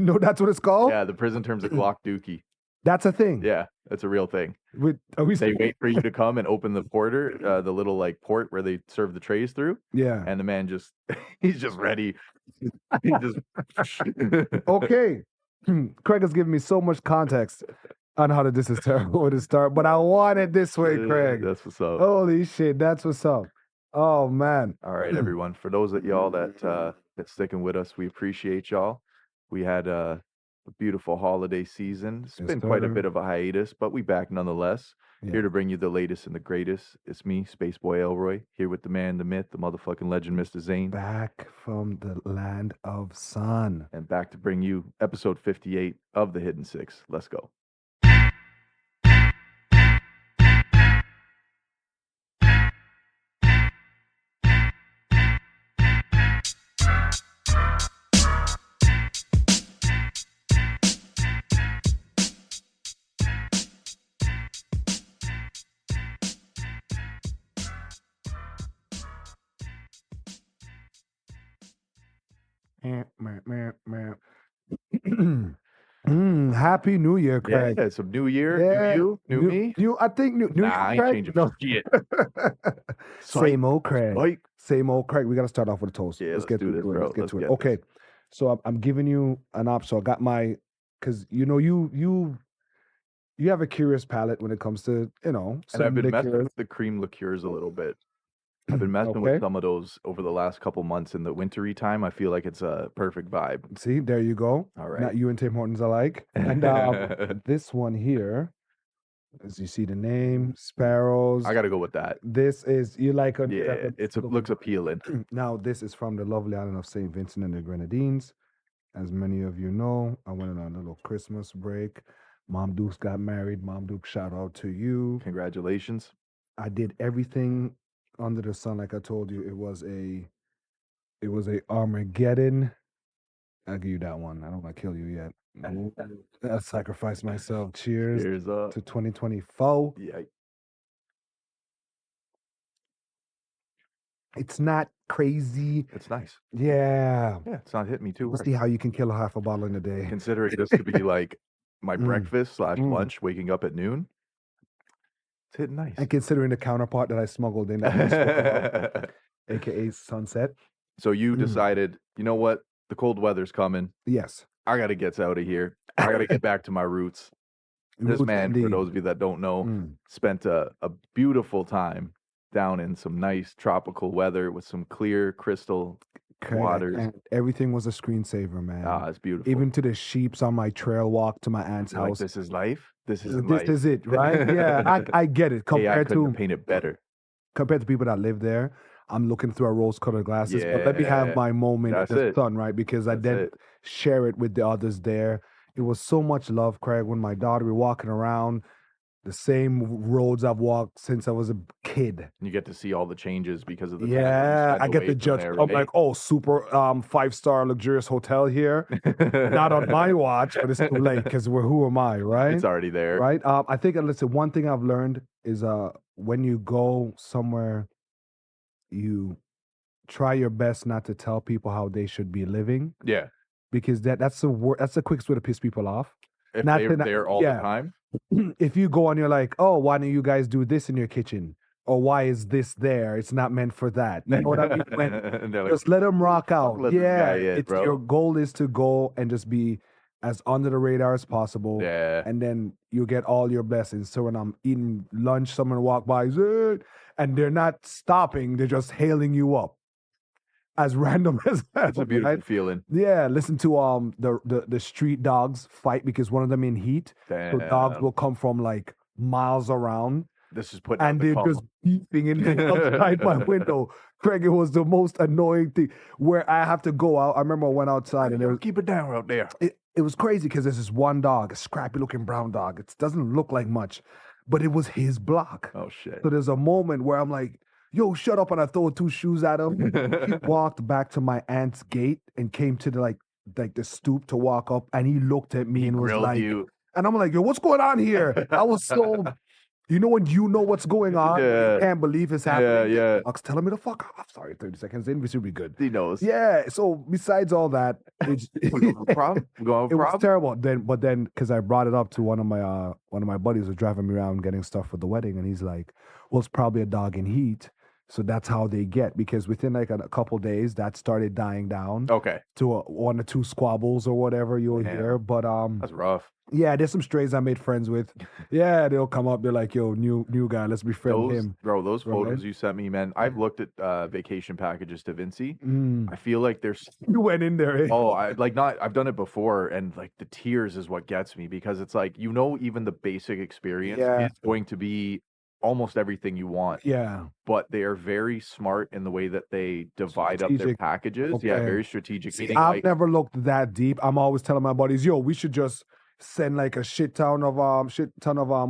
No, that's what it's called? Yeah, the prison term's a Glock dookie. That's a thing. Yeah, that's a real thing. Are we They wait for you to come and open the porter, the little like port where they serve the trays through. Yeah. And the man just, he's just ready. He just. Okay. Craig has given me so much context on how this is terrible to start, but I want it this way, Craig. That's what's up. Holy shit, that's what's up. Oh, man. All right, everyone. For those of y'all that's sticking with us, we appreciate y'all. We had a beautiful holiday season. It's been quite a bit of a hiatus, but we back nonetheless. Yeah. Here to bring you the latest and the greatest. It's me, Space Boy Elroy, here with the man, the myth, the motherfucking legend, Mr. Zane. Back from the land of sun. And back to bring you episode 58 of The Hidden Six. Let's go. Happy New Year, Craig. Yeah, some new year, new you, new me. I think new Nah, year, I ain't Craig? changing No. shit. Same old Craig. Like, Same old Craig. We got to start off with a toast. Yeah, let's get do to this, it. bro. Let's get Let's to it. get Okay. this. So I'm giving you an op. So I got my, because you know you have a curious palate when it comes to and I've been messing with the cream liqueurs a little bit. I've been messing with some of those over the last couple months in the wintry time. I feel like it's a perfect vibe. See, there you go. All right. Not you and Tim Hortons alike. And this one here, as you see the name, Sparrows. I got to go with that. This is, you like a... Yeah, looks appealing. Now, this is from the lovely island of St. Vincent and the Grenadines. As many of you know, I went on a little Christmas break. Mom Dukes got married. Mom Duke, shout out to you. Congratulations. I did everything under the sun, like I told you. It was a Armageddon. I'll give you that one. I don't want to kill you yet. I sacrificed myself. Cheers up to 2024. Yeah. It's not crazy. It's nice. Yeah. Yeah, it's not hitting me too We'll hard. see how you can kill a half a bottle in a day. Considering this to be like my breakfast / lunch, waking up at noon. It's hitting nice. And considering the counterpart that I smuggled in, that aka sunset. So you decided, you know what? The cold weather's coming. Yes. I got to get out of here. I got to get back to my roots. This man, for those of you that don't know, spent a beautiful time down in some nice tropical weather with some clear crystal waters. And everything was a screensaver, man. Ah, it's beautiful. Even to the sheeps on my trail walk to my aunt's house. Like, this is life. This is it, right? Yeah, I get it. I couldn't paint it better. Compared to people that live there, I'm looking through a rose-colored glasses. But let me have my moment in the sun, right? Because I didn't share it with the others there. It was so much love, Craig, when my daughter was walking around the same roads I've walked since I was a kid. You get to see all the changes because of the I get to judge. There, I'm like, oh, super 5-star luxurious hotel here. Not on my watch, but it's too late because who am I, right? It's already there. Right? I think, listen, one thing I've learned is when you go somewhere, you try your best not to tell people how they should be living. Yeah. Because that's the quickest way to piss people off. If they're there all the time. If you go and you're like, oh, why don't you guys do this in your kitchen? Or why is this there? It's not meant for that. You know what I mean? Just let them rock out. Your goal is to go and just be as under the radar as possible. Yeah. And then you get all your blessings. So when I'm eating lunch, someone walk by, and they're not stopping, they're just hailing you up. As random as that. It's a beautiful feeling. Yeah, listen to the street dogs fight because one of them in heat. Damn. So dogs will come from like miles around. This is putting and they're just beeping in outside my window. Craig, it was the most annoying thing where I have to go out. I remember I went outside and there was, keep it down out there. It was crazy because there's this one dog, a scrappy looking brown dog. It doesn't look like much, but it was his block. Oh shit. So there's a moment where I'm like, yo, shut up, and I throw 2 shoes at him. He walked back to my aunt's gate and came to the the stoop to walk up, and he looked at me and was like, you. And I'm like, yo, what's going on here? I was so You know when you know what's going on, you can't believe it's happening. Yeah. Ox telling me to fuck off. Sorry, 30 seconds in, we should be good. He knows. Yeah. So besides all that, it's it was terrible. But then, because I brought it up to one of my buddies who was driving me around getting stuff for the wedding, and he's like, "Well, it's probably a dog in heat." So that's how they get, because within like a couple days, that started dying down. Okay. To one or two squabbles or whatever you'll hear. But that's rough. Yeah, there's some strays I made friends with. Yeah, they'll come up. They're like, "Yo, new guy, let's befriend him." Bro, those photos you sent me, man. I've looked at vacation packages to Vinci. I feel like there's you went in there. Eh? Oh, I've done it before, and like the tears is what gets me, because it's like, even the basic experience is going to be almost everything you want. Yeah. But they are very smart in the way that they divide up their packages. Okay. Yeah, very strategic. See, I've never looked that deep. I'm always telling my buddies, "Yo, we should just send like a shit ton of what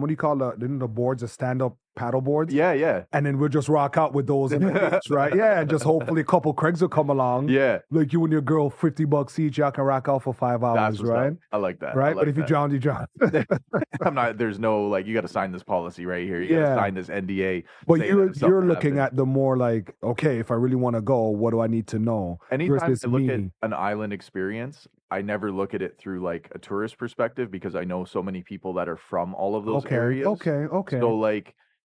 do you call the boards, the stand-up paddle boards?" Yeah. And then we'll just rock out with those in the beach, right? Yeah, and just hopefully a couple Craigs will come along. Yeah. Like you and your girl, $50 each, y'all can rock out for 5 hours, right? I like that. Right? Like but if you drown, you drown. There's no, like, you got to sign this policy right here. You got to sign this NDA. But you're looking at the more like, okay, if I really want to go, what do I need to know? Anytime I look at an island experience, I never look at it through like a tourist perspective, because I know so many people that are from all of those areas. Okay. So like,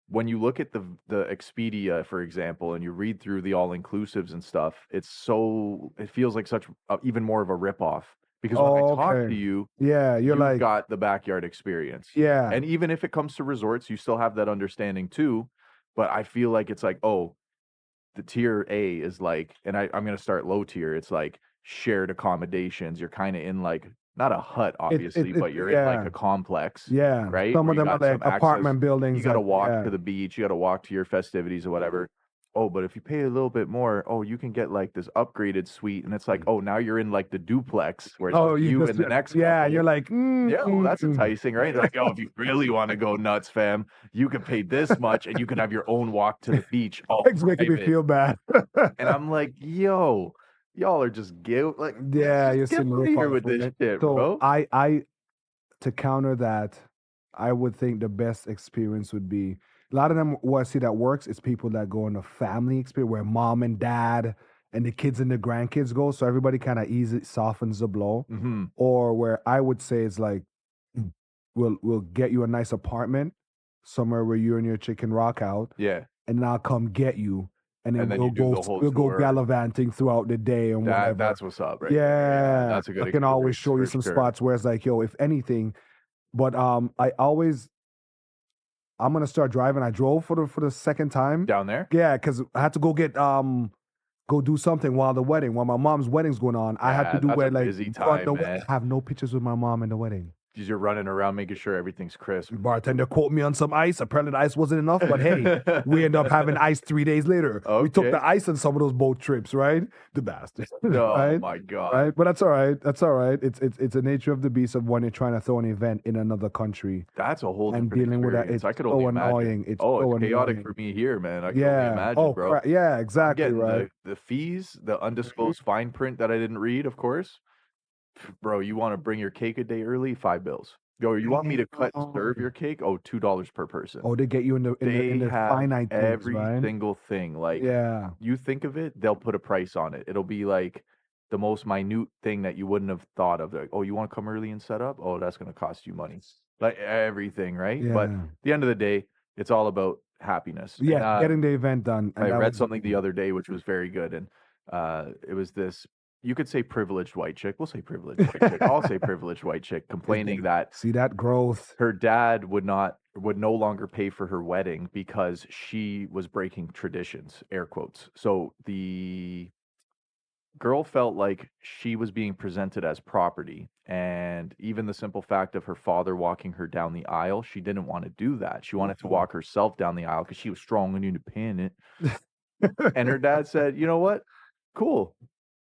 when you look at the Expedia, for example, and you read through the all-inclusives and stuff, it feels like such even more of a ripoff. Because when I talk to you, you've like, got the backyard experience. Yeah. And even if it comes to resorts, you still have that understanding too. But I feel like it's like, oh, the tier A is like, and I'm going to start low tier. It's like shared accommodations. You're kind of in like, not a hut, obviously, but you're in like a complex. Yeah. Right? Some of them are like apartment buildings. You got to walk to the beach. You got to walk to your festivities or whatever. Oh, but if you pay a little bit more, you can get like this upgraded suite. And it's like, now you're in like the duplex where it's you and the next one. Yeah, you're like, that's enticing, right? They're like, if you really want to go nuts, fam, you can pay this much and you can have your own walk to the beach. It's making me feel bad. And I'm like, yo, y'all are just you're sitting here with this shit, so bro. I to counter that, I would think the best experience would be, a lot of them what I see that works is people that go on a family experience where mom and dad and the kids and the grandkids go, so everybody kind of softens the blow. Mm-hmm. Or where I would say it's like, we'll get you a nice apartment somewhere where you and your chick can rock out. Yeah. And then I'll come get you. And then we'll go gallivanting throughout the day and whatever. That's what's up, right? Yeah. That's a good I can always show you some spots where it's like, yo, if anything. But I'm gonna start driving. I drove for the second time. Down there? Yeah, because I had to go get go do something while my mom's wedding's going on. I had to do where like busy time, man. I have no pictures with my mom in the wedding. Because you're running around making sure everything's crisp. Bartender quoted me on some ice. Apparently the ice wasn't enough, but hey, we ended up having ice 3 days later. Okay. We took the ice on some of those boat trips, right? The bastard. Oh right? My God. Right? But that's all right. That's all right. It's the nature of the beast of when you're trying to throw an event in another country. That's a whole different dealing experience. with that. It's I could so only annoying. It's chaotic for me here, man. I can only imagine, bro. Yeah, exactly. Right. The fees, the undisclosed fine print that I didn't read, of course. Bro, you want to bring your cake a day early? $5. Yo, you want me to serve your cake? $2 per person. They get you in the finite things, every right? single thing. Like, you think of it, they'll put a price on it. It'll be like the most minute thing that you wouldn't have thought of. Like, you want to come early and set up? That's going to cost you money. Like everything, right? Yeah. But at the end of the day, it's all about happiness. Yeah, and, getting the event done. And I read something the other day which was very good, and it was this. You could say privileged white chick. We'll say privileged white chick. I'll say privileged white chick complaining that see that growth. Her dad would no longer pay for her wedding because she was breaking traditions, air quotes. So the girl felt like she was being presented as property, and even the simple fact of her father walking her down the aisle, she didn't want to do that. She wanted to walk herself down the aisle because she was strong and independent. And her dad said, "You know what? Cool.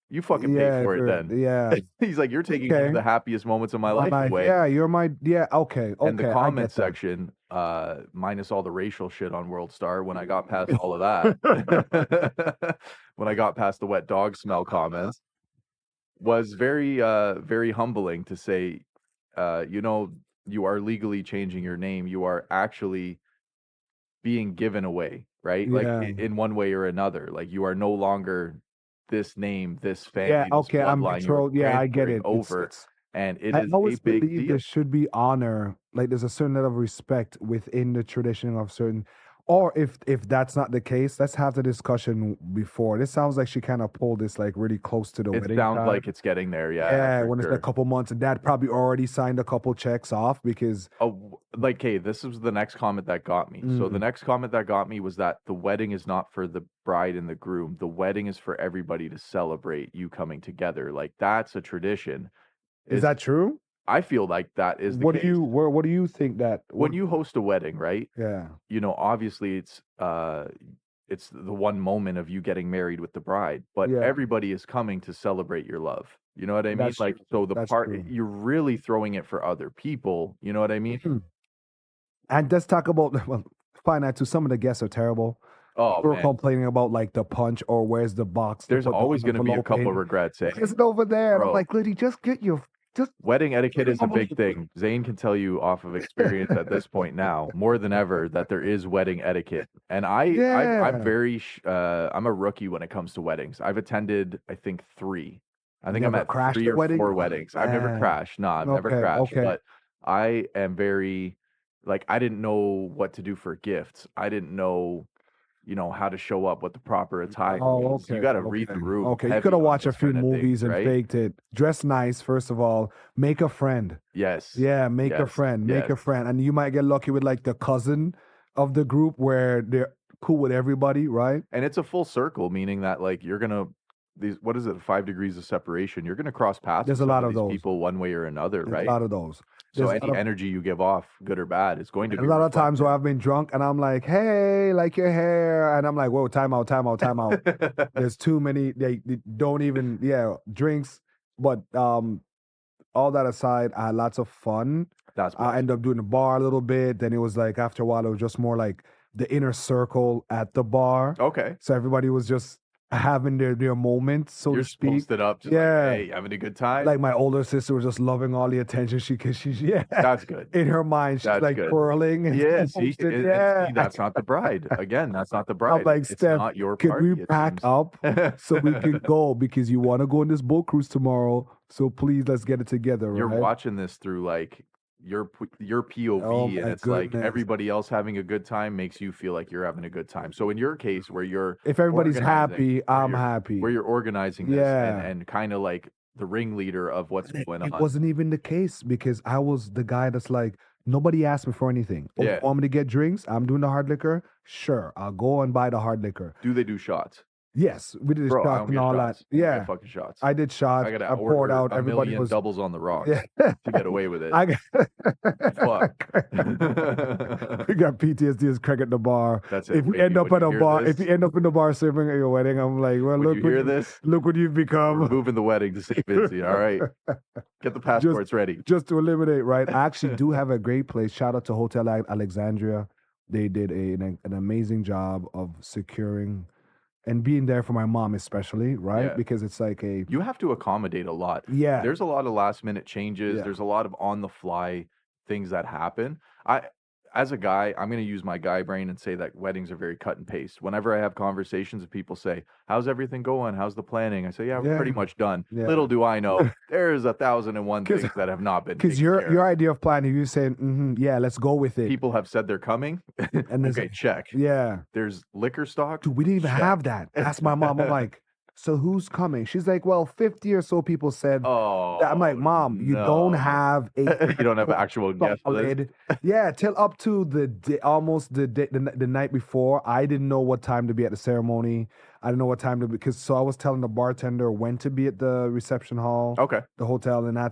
You fucking pay for it then." Yeah. He's like, "You're taking the happiest moments of my life away." Yeah, okay. And the comment section, minus all the racial shit on World Star, when I got past all of that, when I got past the wet dog smell comments, was very, very humbling to say, you are legally changing your name. You are actually being given away, right? Like in one way or another. Like you are no longer this name, this family, this okay, I'm bloodline. You're betrothed. Yeah, I get transferring it. over, It's and it I is a always big believe there deal. should be honor, like there's a certain level of respect within the tradition of certain. Or if that's not the case, let's have the discussion before. This sounds like she kind of pulled this like really close to the It wedding sounds time. like it's getting there, yeah, Yeah, for when it's a sure. couple months, and dad probably already signed a couple checks off because Oh, like, hey, this was the next comment that got me. So the next comment that got me was that the wedding is not for the bride and the groom. The wedding is for everybody to celebrate you coming together. Like that's a tradition. is that true? I feel like that is the case. What do you think that When you host a wedding, right? yeah. Obviously it's the one moment of you getting married with the bride, but Yeah. everybody is coming to celebrate your love. You know what I mean? That's Like true. so the That's part true. you're really throwing it for other people. You know what I mean? And let's talk about well, find out too. Some of the guests are terrible. Oh We're man, complaining about like the punch or where's the box to there's put the always going to be a envelope couple in. regrets, eh? It's over there. And I'm Bro, like, Liddy, just get your just wedding etiquette is a big envelope. thing. Zane can tell you off of experience at this point now, more than ever, that there is wedding etiquette. And I'm Yeah. very I'm a rookie when it comes to weddings. I've attended I think 3. I think I'm Never at crashed 3 a or wedding? 4 Oh, weddings. I've never man. crashed. No, I've never Okay, crashed, okay. but I am very like I didn't know what to do for gifts. I didn't know how to show up, what the proper attire Oh, is. You okay, got to read the okay, room okay. You could heavy have on watched a this few kind of things, movies and right? faked it. Dress nice, first of all. Make a friend. Yes. Yeah, make a Yes. friend. Make Yes. a friend. And you might get lucky with like the cousin of the group where they're cool with everybody, right? And it's a full circle, meaning that like you're gonna these what is it, 5 degrees of separation? You're gonna cross paths There's with a some lot of of these those. people one way or another, There's a right? lot of those. So There's a lot any of energy you give off, good or bad, is going to a be lot of times reflected. where I've been drunk and I'm like, hey, like your hair. And I'm like, whoa, time out, time out, time out. There's too many, they don't even, drinks. But all that aside, I had lots of fun. That's I ended up doing the bar a little bit. Then it was like, after a while, it was just more like the inner circle at the bar. okay. So everybody was just having their moment, so You're to speak. posted up, just like, Yeah. hey, having a good time. Like my older sister was just loving all the attention because she's That's good. in her mind she's That's like good. twirling and Yeah, see, posted. and Yeah. see, that's not the bride. Again, that's not the I'm bride. like, It's Steph, not your can we party, it pack seems. up so we can go because you want to go on this boat cruise tomorrow? So please, let's get it together, You're right? watching this through like your Oh POV, and my it's like goodness. everybody else having a good time makes you feel like you're having a good time. So in your case, where you're If everybody's organizing, happy, where I'm you're happy. where you're organizing this Yeah. and kind of like the ringleader of what's going It on. wasn't even the case because I was the guy that's like, nobody asked me for anything. Oh, you Yeah. want me to get drinks? I'm doing the hard liquor. Sure, I'll go and buy the hard liquor. Do they do shots? Yes, we did Bro, I shots don't and get all shots. that. I don't get Yeah, fucking shots. I did shots. I gotta I poured order out. a Everybody million was doubles on the rocks yeah. to get away with it. I got, Fuck. we got PTSD as Craig at the bar. That's it. If you Wait, end up when at you a hear bar, if this- you end up in the bar serving at your wedding, I'm like, well, When look you what hear this, look what you've become. we're moving the wedding to St. Vincent. All right, get the passports ready. Just to eliminate, right? I actually do have a great place. Shout out to Hotel Alexandria. They did an amazing job of securing and being there for my mom, especially, right? Yeah. Because it's like You have to accommodate a lot. yeah. There's a lot of last minute changes. Yeah. There's a lot of on the fly things that happen. As a guy, I'm going to use my guy brain and say that weddings are very cut and paste. Whenever I have conversations and people say, how's everything going? How's the planning? I say, yeah, we're pretty much done. Yeah. Little do I know, there's 1,001 things that have not been. Because your idea of planning, you saying, yeah, let's go with it. People have said they're coming. And okay, check. Yeah. There's liquor stock. Dude, we didn't even have that. Ask my mom. I'm like, so who's coming? She's like, well, 50 or so people said. Oh, I'm like, Mom, you don't have a you don't have an actual guest list. Yeah, till up to the day, almost the night before. I didn't know what time to be at the ceremony. I didn't know what time to be so I was telling the bartender when to be at the reception hall. Okay. The hotel, and I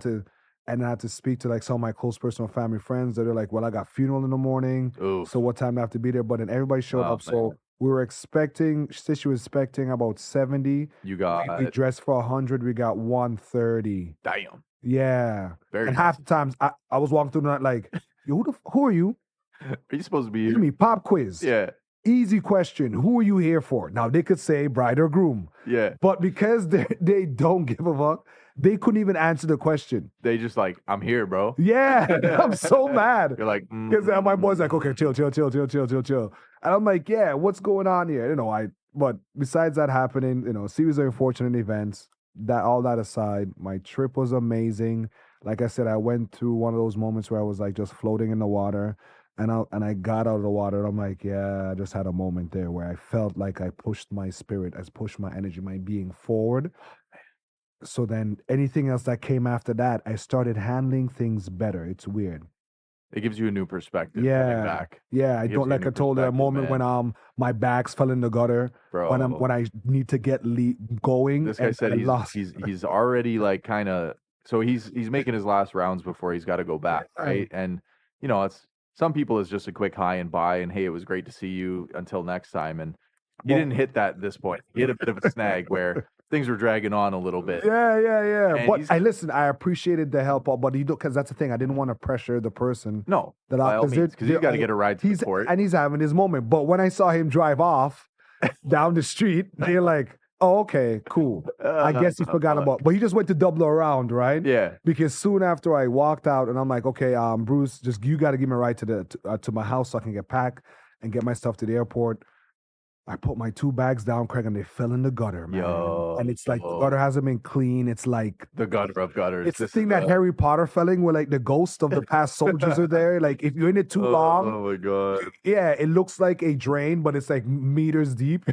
had to speak to like some of my close personal family friends that are like, well, I got funeral in the morning. Oof. So what time do I have to be there? But then everybody showed up. Man. So we were expecting, she was expecting about 70. You got we dressed for 100. We got 130. Damn. Yeah. Very and nice. half the times I was walking through the night like, yo, who are you? Are you supposed to be Give me pop quiz. Yeah. Easy question. Who are you here for? Now they could say bride or groom. Yeah. But because they don't give a fuck, They couldn't even answer the question. They just like, I'm here, bro. Yeah, I'm so mad. You're like, because my boy's like, okay, chill. And I'm like, yeah, what's going on here? But besides that happening, series of unfortunate events, all that aside, my trip was amazing. Like I said, I went through one of those moments where I was like just floating in the water. And I got out of the water and I'm like, yeah, I just had a moment there where I felt like I pushed my spirit, I pushed my energy, my being forward. So then anything else that came after that, I started handling things better. It's weird. It gives you a new perspective. Yeah, back. Yeah. I don't like I told you a moment when my bags fell in the gutter. Bro. When I need to get going. This guy said he's already like kind of, so he's making his last rounds before he's got to go back, right? And it's some people it's just a quick hi and bye and hey, it was great to see you until next time. And he didn't hit that at this point. He hit a bit of a snag where things were dragging on a little bit. Yeah. And but I appreciated the help, but because that's the thing. I didn't want to pressure the person. No, by all means, because he's got to get a ride to the port. And he's having his moment. But when I saw him drive off down the street, they're like, oh, okay, cool. I guess he forgot about, but he just went to double around, right? Yeah. Because soon after I walked out and I'm like, okay, Bruce, you got to give me a ride to my house so I can get packed and get my stuff to the airport. I put my 2 bags down, Craig, and they fell in the gutter, man. And it's like the gutter hasn't been clean. It's like the gutter of gutters. It's the thing that Harry Potter fell in, where like the ghost of the past soldiers are there. Like if you're in it too long, oh my god, yeah, it looks like a drain, but it's like meters deep.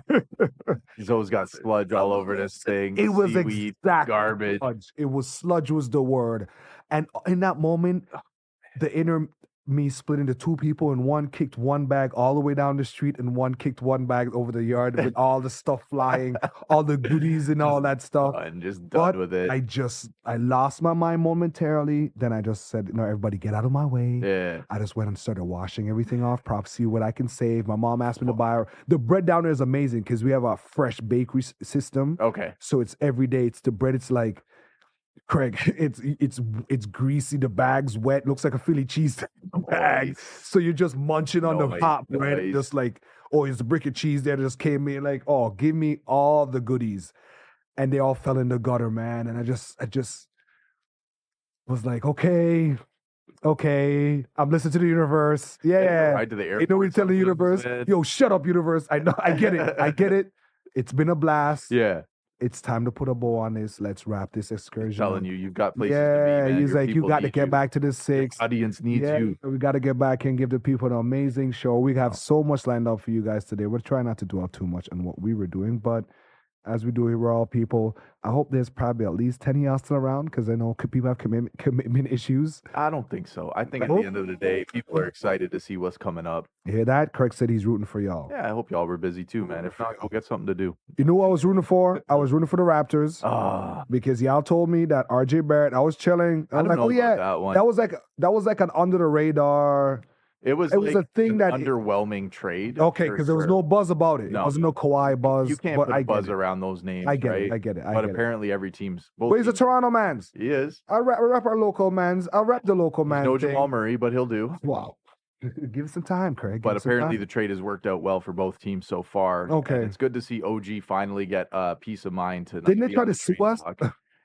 He's always got sludge all over this thing. It was exact garbage. Sludge. It was sludge was the word, and in that moment, the inner me split into 2 people, and one kicked one bag all the way down the street and one kicked one bag over the yard with all the stuff flying, all the goodies and all that stuff. And just done with it. I lost my mind momentarily. Then I just said, everybody get out of my way. Yeah. I just went and started washing everything off, see what I can save. My mom asked me to buy her. The bread down there is amazing because we have a fresh bakery system. Okay. So it's every day. It's the bread. It's like, Craig, it's greasy. The bag's wet. Looks like a Philly cheese bag. Nice. So you're just munching on the hot bread. Nice. Just like, there's a brick of cheese there that just came in. Like, give me all the goodies. And they all fell in the gutter, man. And I just was like, okay, I'm listening to the universe. Yeah. Right to the airport. We tell the universe, yo, shut up, universe. I know, I get it. It's been a blast. Yeah. It's time to put a bow on this. Let's wrap this excursion. I'm telling you, you've got places to be, man. He's like, you got to get back to the 6. Your audience needs you. We got to get back and give the people an amazing show. We have so much lined up for you guys today. We're trying not to dwell too much on what we were doing, but as we do here, we're all people. I hope there's probably at least 10 of y'all still around because I know people have commitment issues. I don't think so. I think at the end of the day, people are excited to see what's coming up. You hear that? Craig said he's rooting for y'all. Yeah, I hope y'all were busy too, man. If not, go get something to do. You know what I was rooting for? I was rooting for the Raptors. Because y'all told me that RJ Barrett, I was chilling. I was like, that was like an under the radar. It was a thing that underwhelming trade. Okay, because there was no buzz about it. There wasn't no Kawhi buzz. You can't put a buzz around those names. I get it. But apparently every team's. But he's a Toronto man's. He is. I'll rep our local man's. I'll rep the local man. No Jamal Murray, but he'll do. Wow. Give us some time, Craig. But apparently the trade has worked out well for both teams so far. Okay. And it's good to see OG finally get peace of mind to. Didn't they try to sue us?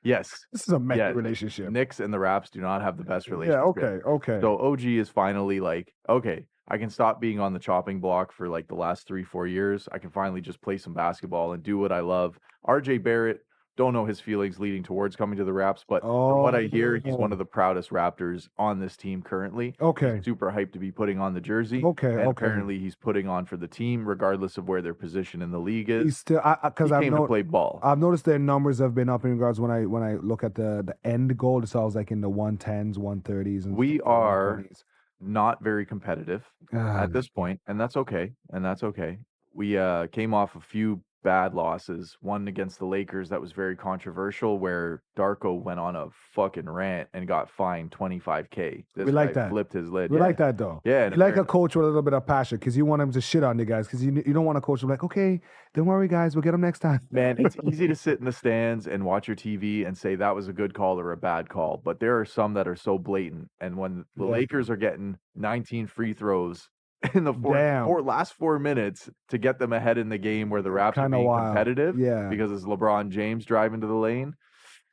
Yes. This is a messy relationship. Knicks and the Raps do not have the best relationship. Yeah, okay. So OG is finally like, okay, I can stop being on the chopping block for like the last 3-4 years. I can finally just play some basketball and do what I love. RJ Barrett, don't know his feelings leading towards coming to the Raps, but from what I hear, he's one of the proudest Raptors on this team currently. Okay. He's super hyped to be putting on the jersey. Okay. Apparently he's putting on for the team, regardless of where their position in the league is. He's still because he came to play ball. I've noticed their numbers have been up in regards when I look at the end goal. It's always like in the 110s, 130s, and we are not very competitive at this point, and that's okay. We came off a few bad losses. One against the Lakers that was very controversial, where Darko went on a fucking rant and got fined $25K. We like that. Flipped his lid. We like that though. Yeah, you like a coach with a little bit of passion because you want him to shit on you guys because you don't want a coach to be like, okay, don't worry guys, we'll get him next time. Man, it's easy to sit in the stands and watch your TV and say that was a good call or a bad call, but there are some that are so blatant. And when the Lakers are getting 19 free throws in the last 4 minutes to get them ahead in the game where the Raps are being competitive, because it's LeBron James driving to the lane.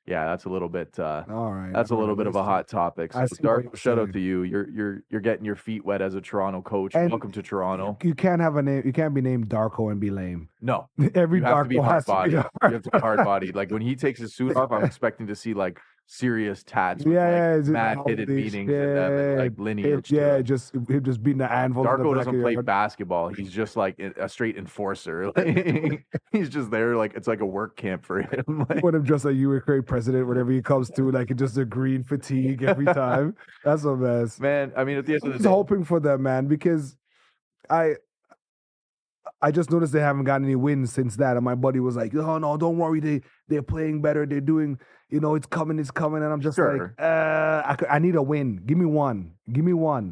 Yeah, that's a little bit. All right. That's a little bit of a hot topic. So, Darko, shout out to you. You're getting your feet wet as a Toronto coach. And welcome to Toronto. You can't have a name. You can't be named Darko and be lame. No, every you have to be Darko has to hard be body. You have to be hard body. Like when he takes his suit off, I'm expecting to see like serious tats. With, mad hidden meanings in them and like lineage. Just beating the anvil. Darko doesn't play basketball. He's just like a straight enforcer. He's just there, like it's like a work camp for him. Like, when I'm just like Ukraine president, whenever he comes to, like it's just a green fatigue every time. That's a mess, man. I mean, at the end of the day, I was hoping for them, man, because I just noticed they haven't gotten any wins since that, and my buddy was like, "Oh no, don't worry, they're playing better. They're doing, it's coming, and I'm just like, I need a win. Give me one.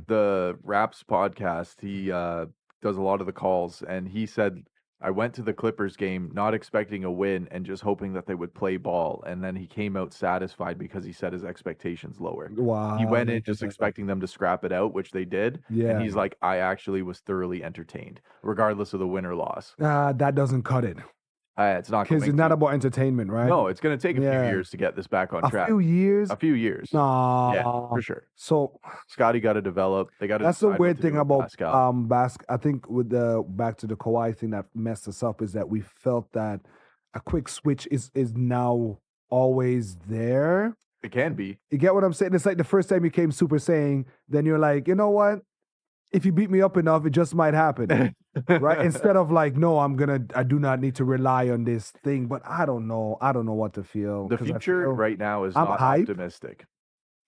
The Raps podcast, he does a lot of the calls, and he said, I went to the Clippers game not expecting a win and just hoping that they would play ball, and then he came out satisfied because he set his expectations lower. Wow. He went in just expecting them to scrap it out, which they did. Yeah. And he's like, I actually was thoroughly entertained, regardless of the win or loss. That doesn't cut it. It's not because it's not about entertainment, right? No, it's going to take a few years to get this back on track. A few years. Nah. Yeah, for sure. So Scotty got to develop. They got to. That's the weird thing about I think with the back to the Kawhi thing that messed us up is that we felt that a quick switch is now always there. It can be. You get what I'm saying? It's like the first time you came Super Saiyan, then you're like, you know what? If you beat me up enough, it just might happen. Right? Instead of like, no, I do not need to rely on this thing, but I don't know what to feel. The future right now is not optimistic.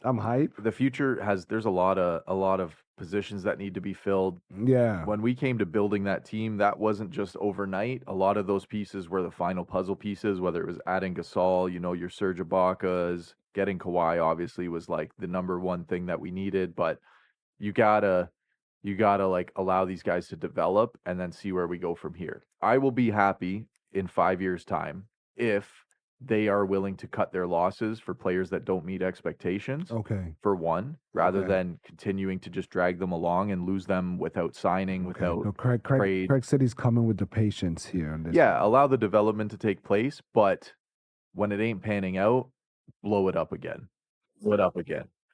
I'm hyped. The future there's a lot of positions that need to be filled. Yeah. When we came to building that team, that wasn't just overnight. A lot of those pieces were the final puzzle pieces, whether it was adding Gasol, your Serge Ibaka's, getting Kawhi obviously was like the number one thing that we needed, but you gotta like allow these guys to develop and then see where we go from here. I will be happy in 5 years' time if they are willing to cut their losses for players that don't meet expectations. Okay. For one, rather than continuing to just drag them along and lose them without signing, without trade. Craig said he's coming with the patience here. Allow the development to take place, but when it ain't panning out, blow it up again.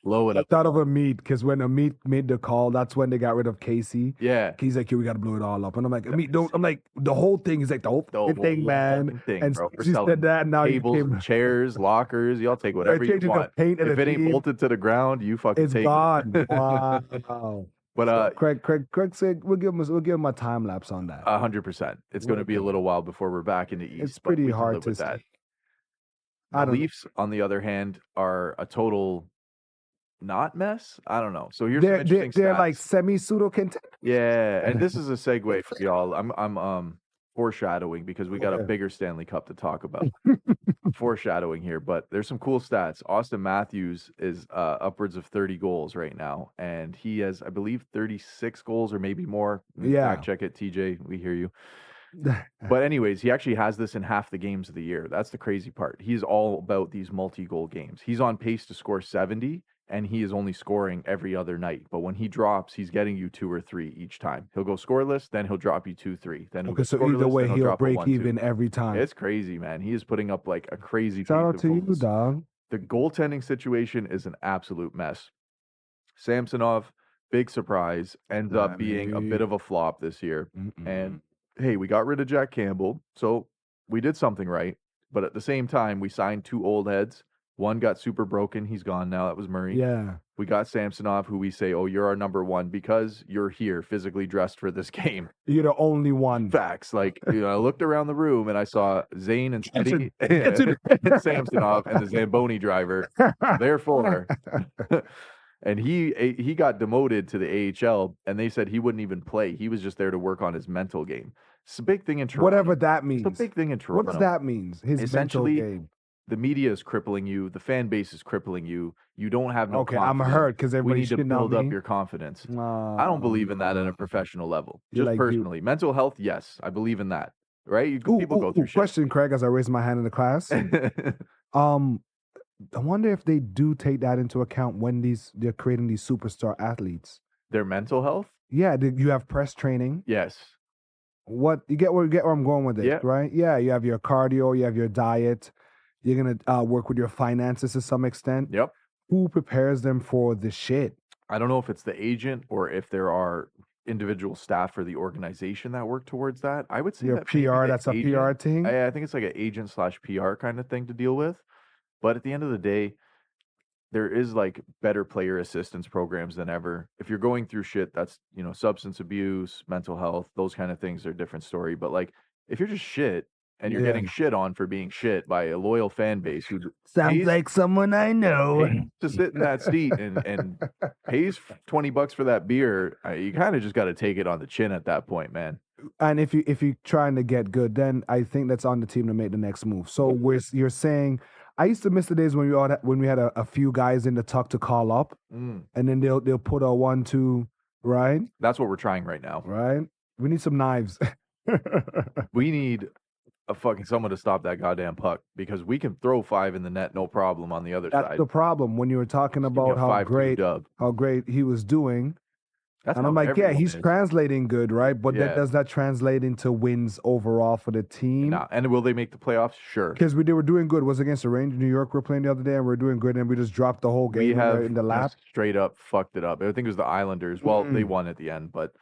Blow it up. I thought of Amit because when Amit made the call, that's when they got rid of Casey. Yeah. He's like, we got to blow it all up. And I'm like, Amit, don't. I'm like, the whole thing is like the whole thing, man. And she said that, and now tables, chairs, lockers, y'all take whatever you want. If it ain't bolted to the ground, you fucking take it. It's gone. Wow. But Craig said we'll give him a time lapse on that. 100%. It's going to be a little while before we're back in the East. It's pretty hard to see. The Leafs, on the other hand, are a total not mess. I don't know. So here's some interesting they're stats. like semi-pseudo contenders. Yeah, and this is a segue for y'all. I'm foreshadowing because we got a bigger Stanley Cup to talk about. Foreshadowing here, but there's some cool stats. Austin Matthews is upwards of 30 goals right now, and he has, I believe, 36 goals or maybe more. Fact check it, TJ. We hear you. But anyways, he actually has this in half the games of the year. That's the crazy part. He's all about these multi-goal games. He's on pace to score 70, and he is only scoring every other night. But when he drops, he's getting you 2 or 3 each time. He'll go scoreless, then he'll drop you 2, 3. Then he'll so either way, he'll break even every time. It's crazy, man. He is putting up like a crazy. Shout out to you, dog. The goaltending situation is an absolute mess. Samsonov, big surprise, ends up being a bit of a flop this year. And hey, we got rid of Jack Campbell, so we did something right. But at the same time, we signed 2 old heads. One got super broken. He's gone now. That was Murray. Yeah. We got Samsonov, who we say, oh, you're our number one because you're here physically dressed for this game. You're the only one. Facts. Like, I looked around the room and I saw Zane and Steady and Samsonov and the Zamboni driver. Therefore, and he got demoted to the AHL, and they said he wouldn't even play. He was just there to work on his mental game. It's a big thing in Toronto. Whatever that means. It's a big thing in Toronto. What does that mean? His mental game. The media is crippling you. The fan base is crippling you. You don't have no confidence. I'm hurt because everybody need to build up your confidence. I don't believe in that at a professional level. Just personally. Mental health, yes. I believe in that. Right? People go through shit. Question, Craig, as I raise my hand in the class. I wonder if they do take that into account when they're creating these superstar athletes. Their mental health? Yeah, you have press training. Yes. What you get where I'm going with it, right? Yeah, you have your cardio, you have your diet, You're going to work with your finances to some extent. Yep. Who prepares them for the shit? I don't know if it's the agent or if there are individual staff for the organization that work towards that. I would say your that PR, that's a PR thing? I think it's like an agent / PR kind of thing to deal with. But at the end of the day, there is like better player assistance programs than ever. If you're going through shit that's, substance abuse, mental health, those kind of things are a different story. But like if you're just shit and you're getting shit on for being shit by a loyal fan base who sounds like someone I know to sit in that seat and pays $20 for that beer, you kind of just got to take it on the chin at that point, man. And if you're trying to get good, then I think that's on the team to make the next move. So you're saying, I used to miss the days when we had a few guys in the tuck to call up, and then they'll put a 1-2, right? That's what we're trying right now, right? We need some knives. We need a fucking someone to stop that goddamn puck because we can throw 5 in the net, no problem on the other side. That's the problem when you were talking about how great he was doing. And I'm like, he's translating good, right? But does that translate into wins overall for the team? And will they make the playoffs? Sure. Because they were doing good. It was against the Rangers, New York. We were playing the other day, and we were doing good, and we just dropped the whole game in the lap. Straight up fucked it up. I think it was the Islanders. Well, they won at the end, but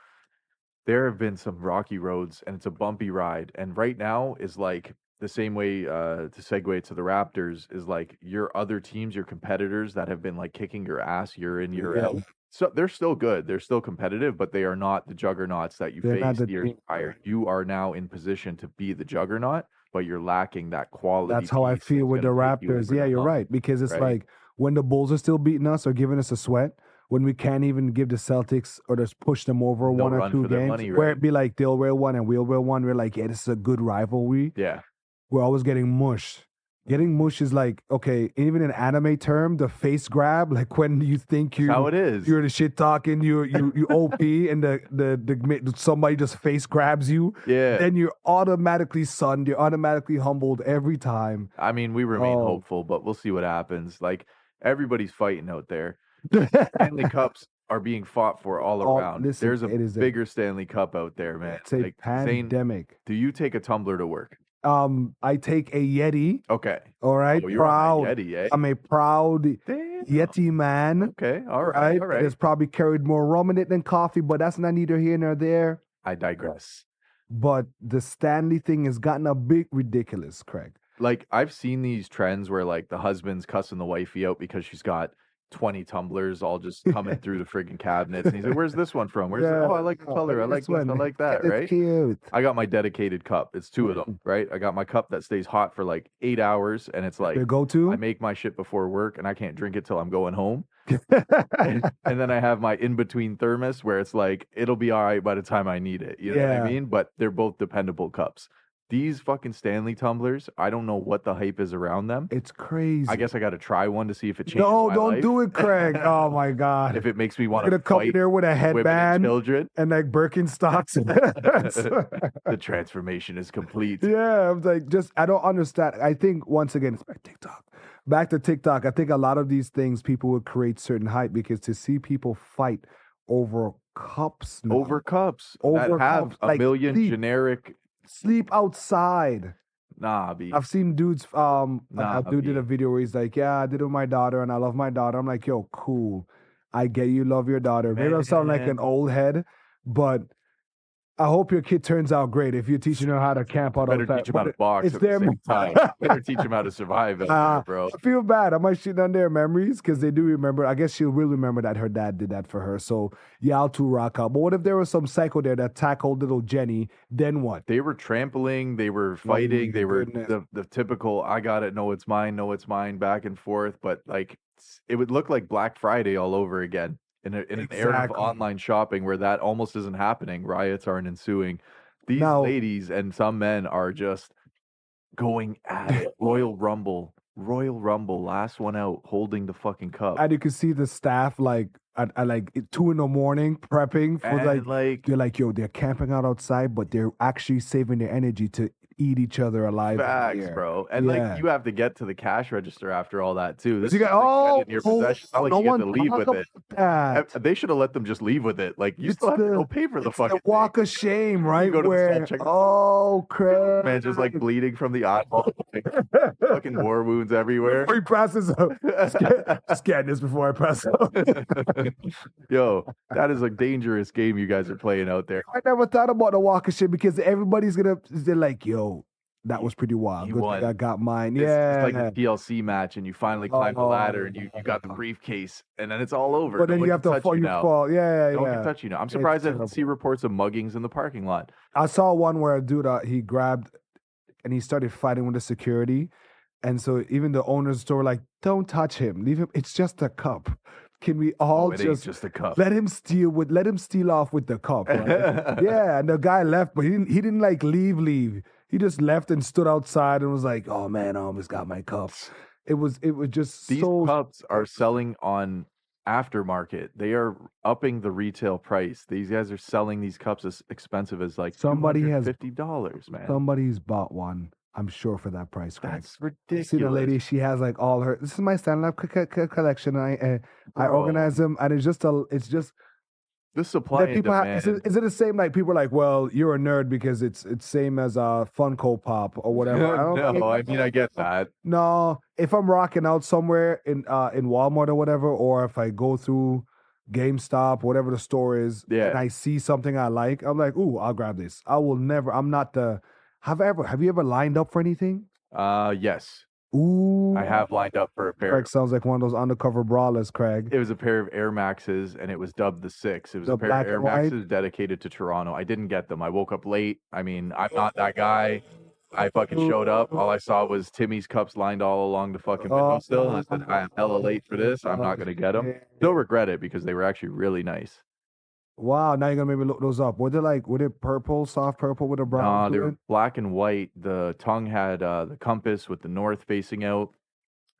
there have been some rocky roads, and it's a bumpy ride. And right now is like the same way to segue to the Raptors is like your other teams, your competitors that have been like kicking your ass year in, year out. So they're still good. They're still competitive, but they are not the juggernauts that you faced the years prior. You are now in position to be the juggernaut, but you're lacking that quality. That's how I feel with the Raptors. Yeah, you're right. Because it's like when the Bulls are still beating us or giving us a sweat, when we can't even give the Celtics or just push them over one or two games, where it'd be like they'll wear one and we'll wear one. We're like, this is a good rivalry. Yeah. We're always getting mushed. Getting mush is like, okay, even in anime term, the face grab, like when you think how it is. You're the shit talking, you OP, and the somebody just face grabs you. Yeah. Then you're automatically sunned. You're automatically humbled every time. I mean, we remain hopeful, but we'll see what happens. Like everybody's fighting out there. Stanley Cups are being fought for all around. There's a bigger Stanley Cup out there, man. It's a pandemic. Zane, do you take a tumbler to work? I take a Yeti. Okay. All right. You're proud. Yeti, eh? I'm a proud Yeti man. Okay. All right. It's probably carried more rum in it than coffee, but that's not neither here nor there. I digress. But the Stanley thing has gotten a bit ridiculous, Craig. Like I've seen these trends where like the husband's cussing the wifey out because she's got 20 tumblers all just coming through the friggin' cabinets. And he's like, where's this one from? Oh, I like the color. I like this. I like that, right? Cute. I got my dedicated cup. It's 2 of them, right? I got my cup that stays hot for like 8 hours. And it's like, your go-to? I make my shit before work and I can't drink it till I'm going home. and then I have my in-between thermos where it's like, it'll be all right by the time I need it. You know what I mean? But they're both dependable cups. These fucking Stanley tumblers, I don't know what the hype is around them. It's crazy. I guess I got to try one to see if it changes my life. Don't do it, Craig. Oh, my God. If it makes me want to come there with a headband and like Birkenstocks. The transformation is complete. Yeah, I'm like, I don't understand. I think, once again, it's back to TikTok. I think a lot of these things, people would create certain hype because to see people fight over cups now. Over cups. That have a million generic... Sleep outside. Nah, B. I've seen dudes. A dude did a video where he's like, "Yeah, I did it with my daughter, and I love my daughter." I'm like, "Yo, cool. I get you love your daughter." Maybe I sound like an old head, but I hope your kid turns out great. If you're teaching her how to camp out better teach him how to box at the same time. Better teach him how to survive, bro. I feel bad. I might shit on their memories because they do remember. I guess she'll really remember that her dad did that for her. So yeah, I'll too rock out. But what if there was some psycho there that tackled little Jenny? Then what? They were trampling. They were fighting. They were the typical, I got it. No, it's mine, back and forth. But like, it would look like Black Friday all over again. In an era of online shopping where that almost isn't happening, riots aren't ensuing. These ladies and some men are just going at it. Royal Rumble, last one out, holding the fucking cup. And you can see the staff like at like 2 a.m. prepping for like they're like, yo, they're camping outside, but they're actually saving their energy to eat each other alive. Facts, bro. And like you have to get to the cash register after all that too. This you is got, in your possession. It's not like no you get one to leave with it. that. They should have let them just leave with it. Like you still have to go pay for the fucking walk of shame, right? You go to the check. Oh, crap. Man, just like bleeding from the eyeball. Fucking war wounds everywhere. Before he passes out. Just get this before I pass out. Yo, that is a dangerous game you guys are playing out there. I never thought about the walk of shame because everybody's they're like, yo, that was pretty wild. Good thing I got mine. It's like a TLC match, and you finally climb the ladder, and you got the briefcase, and then it's all over. But then you have to fall. You fall. Yeah. No one can touch you now. I'm surprised I didn't see reports of muggings in the parking lot. I saw one where a dude he grabbed and he started fighting with the security, and so even the owners of the store were like, "Don't touch him. Leave him. It's just a cup." Can we all just a cup? Let him steal off with the cup. Right? Yeah, and the guy left, but he didn't like leave. He just left and stood outside and was like, "Oh man, I almost got my cups." It was just these cups are selling on aftermarket. They are upping the retail price. These guys are selling these cups as expensive as like $50, man. Somebody's bought one. I'm sure for that price. Craig. That's ridiculous. See the lady? She has like all her. This is my Stanley collection. I organize them, and it's just the supply and demand. Is it the same? Like people are like, well, you're a nerd because it's same as a Funko Pop or whatever. I mean, I get that. No, if I'm rocking out somewhere in Walmart or whatever, or if I go through GameStop, whatever the store is, and I see something I like, I'm like, ooh, I'll grab this. I will never. I'm not the. Have you ever lined up for anything? Yes. Ooh. I have lined up for a pair. Craig sounds like one of those undercover brawlers, Craig. It was a pair of Air Maxes, and it was dubbed the 6. It was a pair of Air Maxes dedicated to Toronto. I didn't get them. I woke up late. I mean, I'm not that guy. I fucking showed up. All I saw was Timmy's cups lined all along the fucking windowsill. I said, I am hella late for this. I'm not going to get them. Still regret it because they were actually really nice. Wow, now you're gonna maybe look those up. Were they purple, soft purple with a brown? No, they were black and white. The tongue had the compass with the north facing out.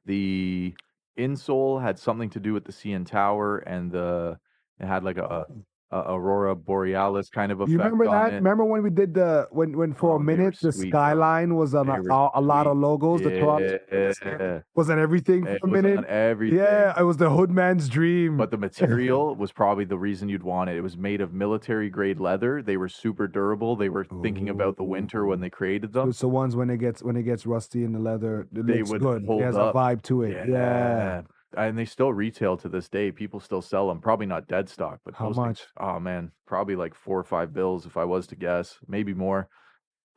The insole had something to do with the CN Tower, and it had like a aurora borealis kind of effect. You remember that? Remember when we did when for a minute the skyline was on a lot of logos? Was that everything for a minute? Everything. Yeah, it was the hoodman's dream. But the material was probably the reason you'd want it. It was made of military grade leather. They were super durable. They were thinking about the winter when they created them. So ones when it gets rusty in the leather, they would good. Hold it has up. A vibe to it. Yeah. And they still retail to this day. People still sell them. Probably not dead stock, but how much? Oh man, probably like $4 or $5 if I was to guess, maybe more.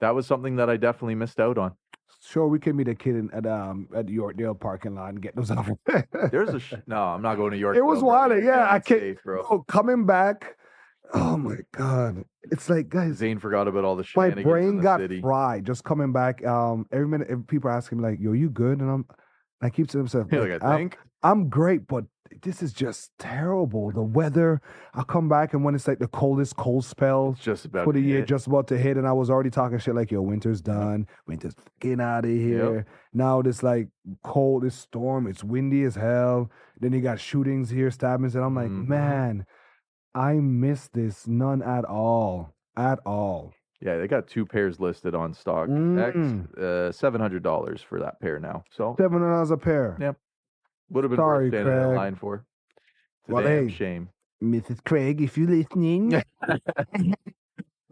That was something that I definitely missed out on. Sure, we can meet a kid at Yorkdale parking lot and get those out. No, I'm not going to Yorkdale. It was wild. Yeah, I can't. Safe, bro. Oh, coming back. Oh my God! It's like, guys. Zane forgot about all the My shenanigans. brain got fried just coming back. Every minute, people are asking me like, "Yo, you good?" And I keep saying to myself, like, I think I'm great, but this is just terrible. The weather. I'll come back, and when it's like the coldest cold spell just about for the year, just about to hit, and I was already talking shit like, "Yo, winter's done. Winter's getting out of here." Yep. Now this like cold, this storm. It's windy as hell. Then you got shootings here, stabbings, and I'm like, man, I miss this none at all. At all. Yeah, they got 2 pairs listed on stock. $700 for that pair now. So $700 a pair. Yep. Would have been worth standing in line for. It's a damn shame. Mrs. Craig, if you're listening, you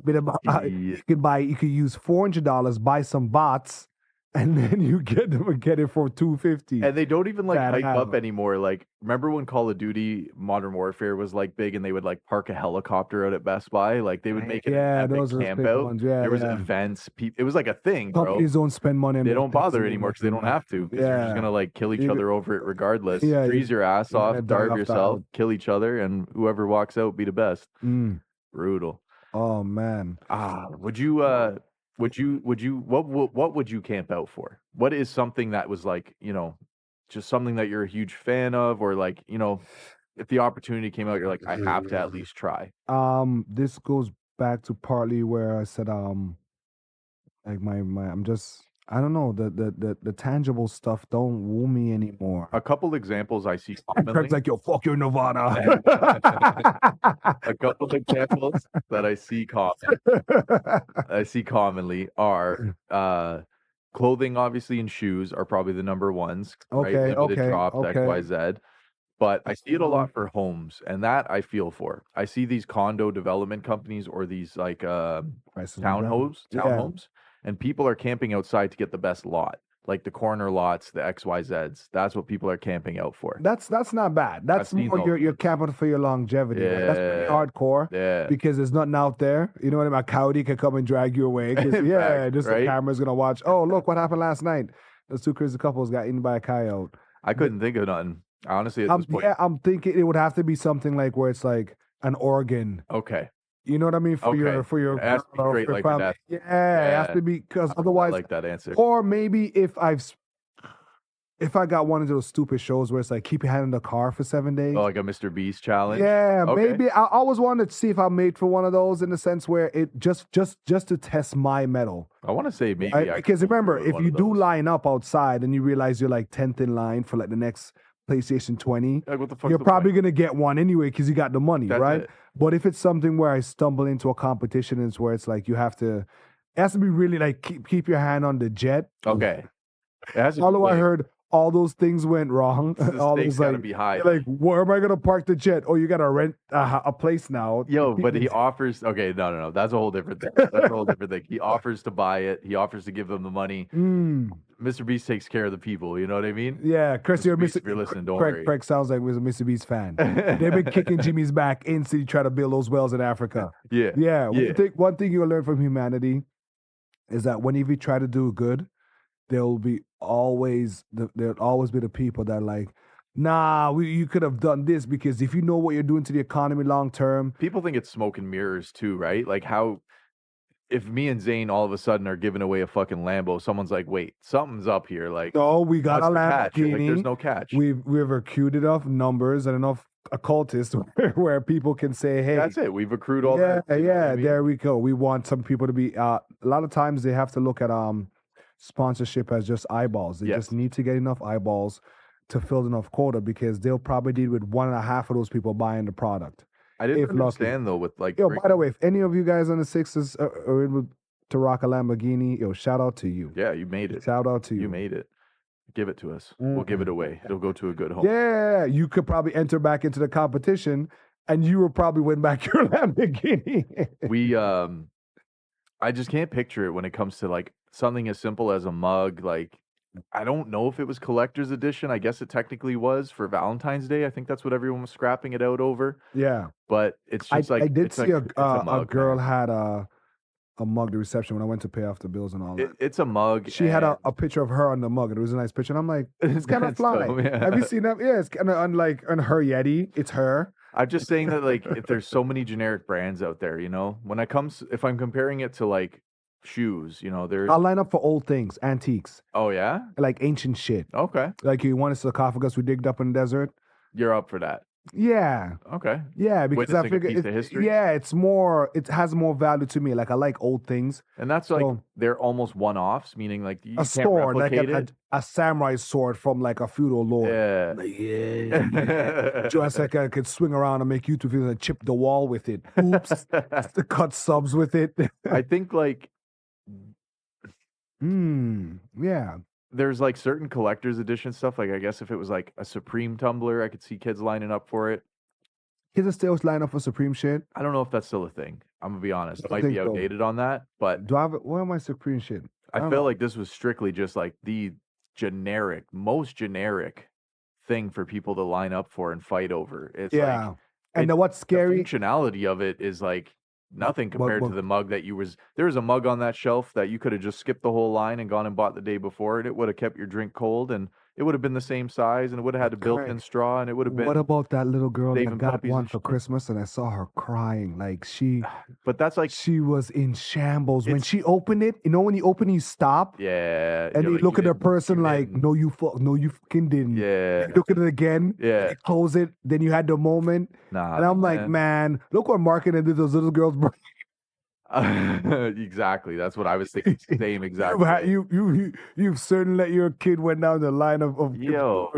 could use $400, buy some bots, and then you get it for $250. And they don't even like hype up anymore. Like, remember when Call of Duty Modern Warfare was like big, and they would like park a helicopter out at Best Buy? Like they would make it an epic camp out. There was events. It was like a thing, bro. Companies don't spend money. They don't bother anymore because they don't have to. Because they're just gonna like kill each other over it regardless. Freeze your ass off, starve yourself, kill each other, and whoever walks out be the best. Brutal. Oh man. What would you camp out for? What is something that was like, just something that you're a huge fan of, or like, if the opportunity came out, you're like, I have to at least try. This goes back to partly where I said, like I don't know, the tangible stuff don't woo me anymore. A couple examples I see Craig's like, yo, fuck your Nirvana. A couple examples that I see commonly are clothing, obviously, and shoes are probably the number ones, right? Okay, Limited okay, drops, okay. XYZ. But I see it a lot for homes, and that I feel for. I see these condo development companies or these like townhomes, and people are camping outside to get the best lot, like the corner lots, the XYZs. That's what people are camping out for. That's not bad. That's more you're camping for your longevity. Yeah, right? That's pretty hardcore. Yeah, because there's nothing out there. You know what I mean? A coyote could come and drag you away. Fact, just right? the camera's gonna watch. Oh, look what happened last night. Those two crazy couples got eaten by a coyote. I couldn't think of nothing. Honestly, at this point. Yeah, I'm thinking it would have to be something like where it's like an organ. Okay. You know what I mean? For your it has to be straight like your death. Yeah, it has to be, because otherwise I like that answer. Or maybe if I got one of those stupid shows where it's like keep your hand in the car for 7 days. Oh, like a Mr. Beast challenge? Yeah, maybe. I always wanted to see if I'm made for one of those, in the sense where it just to test my mettle. I want to say maybe. Because remember, if you do line up outside and you realize you're like 10th in line for like the next PlayStation 20, like, what the fuck, you're probably going to get one anyway because you got the money, right? But if it's something where I stumble into a competition, it's where it's like it has to be really like keep your hand on the jet. Okay. Although I heard all those things went wrong. The stakes gotta be high. Like, where am I gonna park the jet? Oh, you gotta rent a place now. Yo, but he offers. Okay, no. That's a whole different thing. That's a whole different thing. He offers to buy it. He offers to give them the money. Mr. Beast takes care of the people. You know what I mean? Yeah, Chris, you're Beast, if you're listening, don't worry. Craig sounds like a Mr. Beast fan. They've been kicking Jimmy's back in to try to build those wells in Africa. Yeah. One thing you'll learn from humanity is that whenever you try to do good, there'll always be the people that are like, nah, you could have done this, because if you know what you're doing to the economy long term. People think it's smoke and mirrors too, right? Like how if me and Zane all of a sudden are giving away a fucking Lambo, someone's like, wait, something's up here. Like, oh, we got a Lamborghini. Like, there's no catch. We've accrued enough numbers and enough occultists where people can say, hey, that's it. We've accrued all that. Yeah, there we go. We want some people to be. A lot of times they have to look at sponsorship as just eyeballs. They just need to get enough eyeballs to fill enough quota, because they'll probably deal with 1.5 of those people buying the product. I didn't understand though with like. Yo, by the way, if any of you guys on the Sixers are able to rock a Lamborghini, yo, shout out to you. Yeah, you made it. Shout out to you. You made it. Give it to us. We'll give it away. It'll go to a good home. Yeah, you could probably enter back into the competition, and you will probably win back your Lamborghini. I just can't picture it when it comes to like something as simple as a mug. Like, I don't know if it was collector's edition. I guess it technically was for Valentine's Day. I think that's what everyone was scrapping it out over. Yeah, but it's just I did see a girl had a mug at the reception when I went to pay off the bills and all that. It's a mug. She had a picture of her on the mug, and it was a nice picture. And I'm like, it's kind of fly. Have you seen that? Yeah, it's kind of unlike on her Yeti. It's her. I'm just saying that, like, if there's so many generic brands out there, you know, if I'm comparing it to like shoes, you know, I'll line up for old things, antiques. Oh yeah, like ancient shit. Okay, like you want a sarcophagus we digged up in the desert. You're up for that. Yeah. Okay. Yeah, because I figure it has more value to me. Like I like old things, and that's like they're almost one-offs, meaning like you a can't sword, replicate like a samurai sword from like a feudal lord. Yeah. Like, just like I could swing around and make YouTube videos and chip the wall with it. Oops, the cut subs with it. I think like, yeah. There's like certain collector's edition stuff. Like I guess if it was like a Supreme tumbler, I could see kids lining up for it. Kids are still lining up for Supreme shit. I don't know if that's still a thing. I'm gonna be honest. It might be outdated on that, but what am I Supreme shit? I feel like this was strictly just like the most generic thing for people to line up for and fight over. It's like, and what's scary? The functionality of it is like nothing compared to the mug that there was a mug on that shelf that you could have just skipped the whole line and gone and bought the day before, and it would have kept your drink cold, and it would have been the same size, and it would have had a built-in straw, and it would have been. What about that little girl that got one for Christmas, and I saw her crying like she? But that's like she was in shambles when she opened it. You know, when you open, you stop. Yeah. And you like, look at the person like, no, you fucking didn't. Yeah. You look at it again. Yeah. You close it. Then you had the moment. Nah. And I'm like, man, look what marketing did those little girls. Exactly. That's what I was thinking. Same exact thing. You've certainly let your kid went down the line of Yo,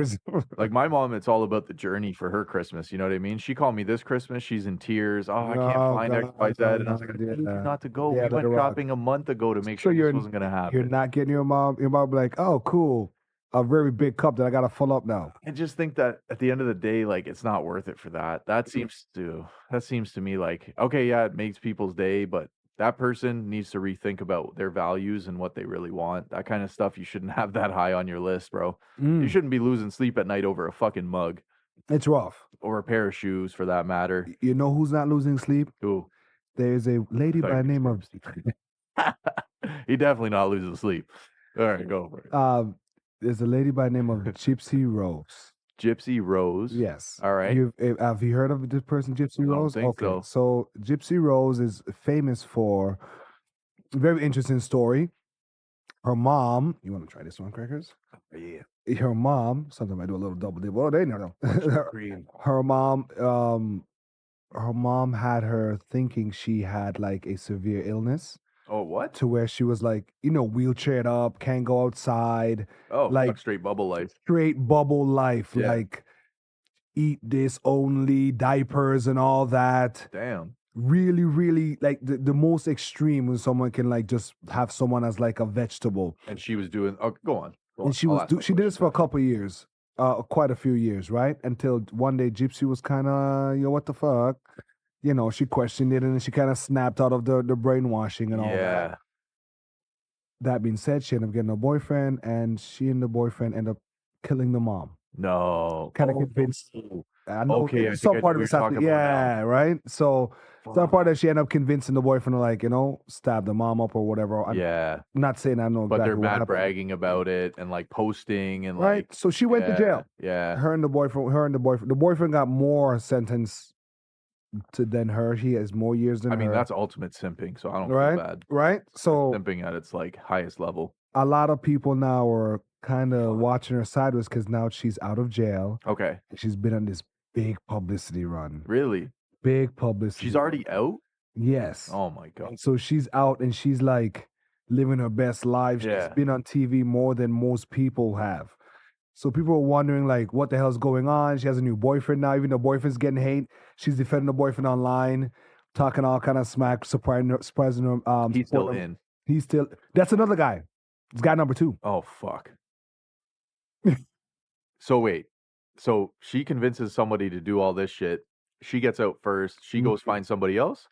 like my mom, it's all about the journey for her Christmas. You know what I mean? She called me this Christmas. She's in tears. Oh, I can't Oh find X, God, Y, Z. no, And I was no, like, I told you yeah, not to go. yeah, We let went it rock. shopping a month ago to make So sure this wasn't gonna you're happen. not getting your mom be like, oh, cool, a very big cup that I gotta fill up now. I just think that at the end of the day, like it's not worth it for that. That seems to me like, okay, yeah, it makes people's day, but that person needs to rethink about their values and what they really want. That kind of stuff you shouldn't have that high on your list, bro. You shouldn't be losing sleep at night over a fucking mug. It's rough. Or a pair of shoes for that matter. You know who's not losing sleep? Who? There's a lady by the name of He definitely not losing sleep. All right, go for it. There's a lady by the name of Gypsy Rose. Gypsy Rose. Yes. All right. Have you heard of this person, Gypsy Rose? I don't think so. So Gypsy Rose is famous for a very interesting story. Her mom, you want to try this one, Crackers? Yeah. Her mom, sometimes I do a little double dip. Oh, they know. Her mom had her thinking she had like a severe illness. Oh, what? To where she was like, wheelchaired up, can't go outside. Oh, like straight bubble life. Straight bubble life. Yeah. Like eat this only, diapers and all that. Damn. Really, really like the most extreme when someone can like just have someone as like a vegetable. And she was doing. Oh, go on. And she did this for a couple of years, quite a few years, right? Until one day Gypsy was kind of, what the fuck? She questioned it and then she kind of snapped out of the brainwashing and all that. That being said, she ended up getting a boyfriend, and she and the boyfriend end up killing the mom. No. Kind of convinced. I know okay, some part of it. Yeah, right. So some part that she ended up convincing the boyfriend to like, stab the mom up or whatever. I'm not saying I know exactly. But they're mad bragging about it and like posting and right. Like. So she went to jail. Yeah. Her and the boyfriend. The boyfriend got more sentence than her. He has more years than her. I mean, that's ultimate simping, so I don't feel bad. Right? So simping at its like highest level. A lot of people now are kind of watching her sideways because now she's out of jail. Okay. She's been on this big publicity run. Really? Big publicity. She's already out? Yes. Oh my God. So she's out and she's like living her best life. She's been on TV more than most people have. So people are wondering like, what the hell's going on? She has a new boyfriend now. Even the boyfriend's getting hate. She's defending the boyfriend online, talking all kind of smack, surprising him. He's still in. That's another guy. It's guy number 2. Oh, fuck. So wait. So she convinces somebody to do all this shit. She gets out first. She goes find somebody else.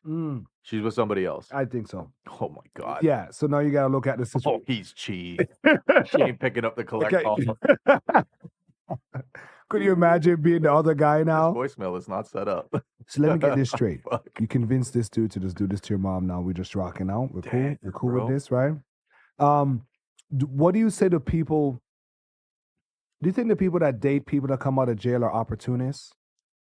She's with somebody else. I think so. Oh my God. Yeah. So now you got to look at the situation. Oh, he's cheese. She ain't picking up the collect call. Could you imagine being the other guy now? This voicemail is not set up. So let me get this straight. You convinced this dude to just do this to your mom. Now we're just rocking out. We're cool. We're cool with this, right? What do you say to people? Do you think the people that date people that come out of jail are opportunists?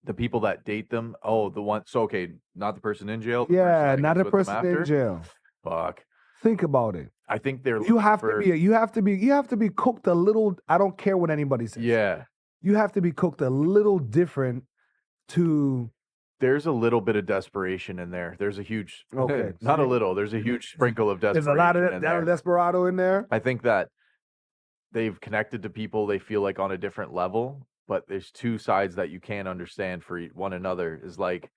The people that date them? Oh, the one. So, okay, not the person in jail? Yeah, not the person in jail. Fuck. Think about it. I think they're. You have to be cooked a little. I don't care what anybody says. Yeah. You have to be cooked a little different to. There's a little bit of desperation in there. There's a huge. Okay. Not a little. There's a huge sprinkle of desperation. There's a lot of desperado in there. I think that they've connected to people they feel like on a different level, but there's two sides that you can't understand for one another. Is like,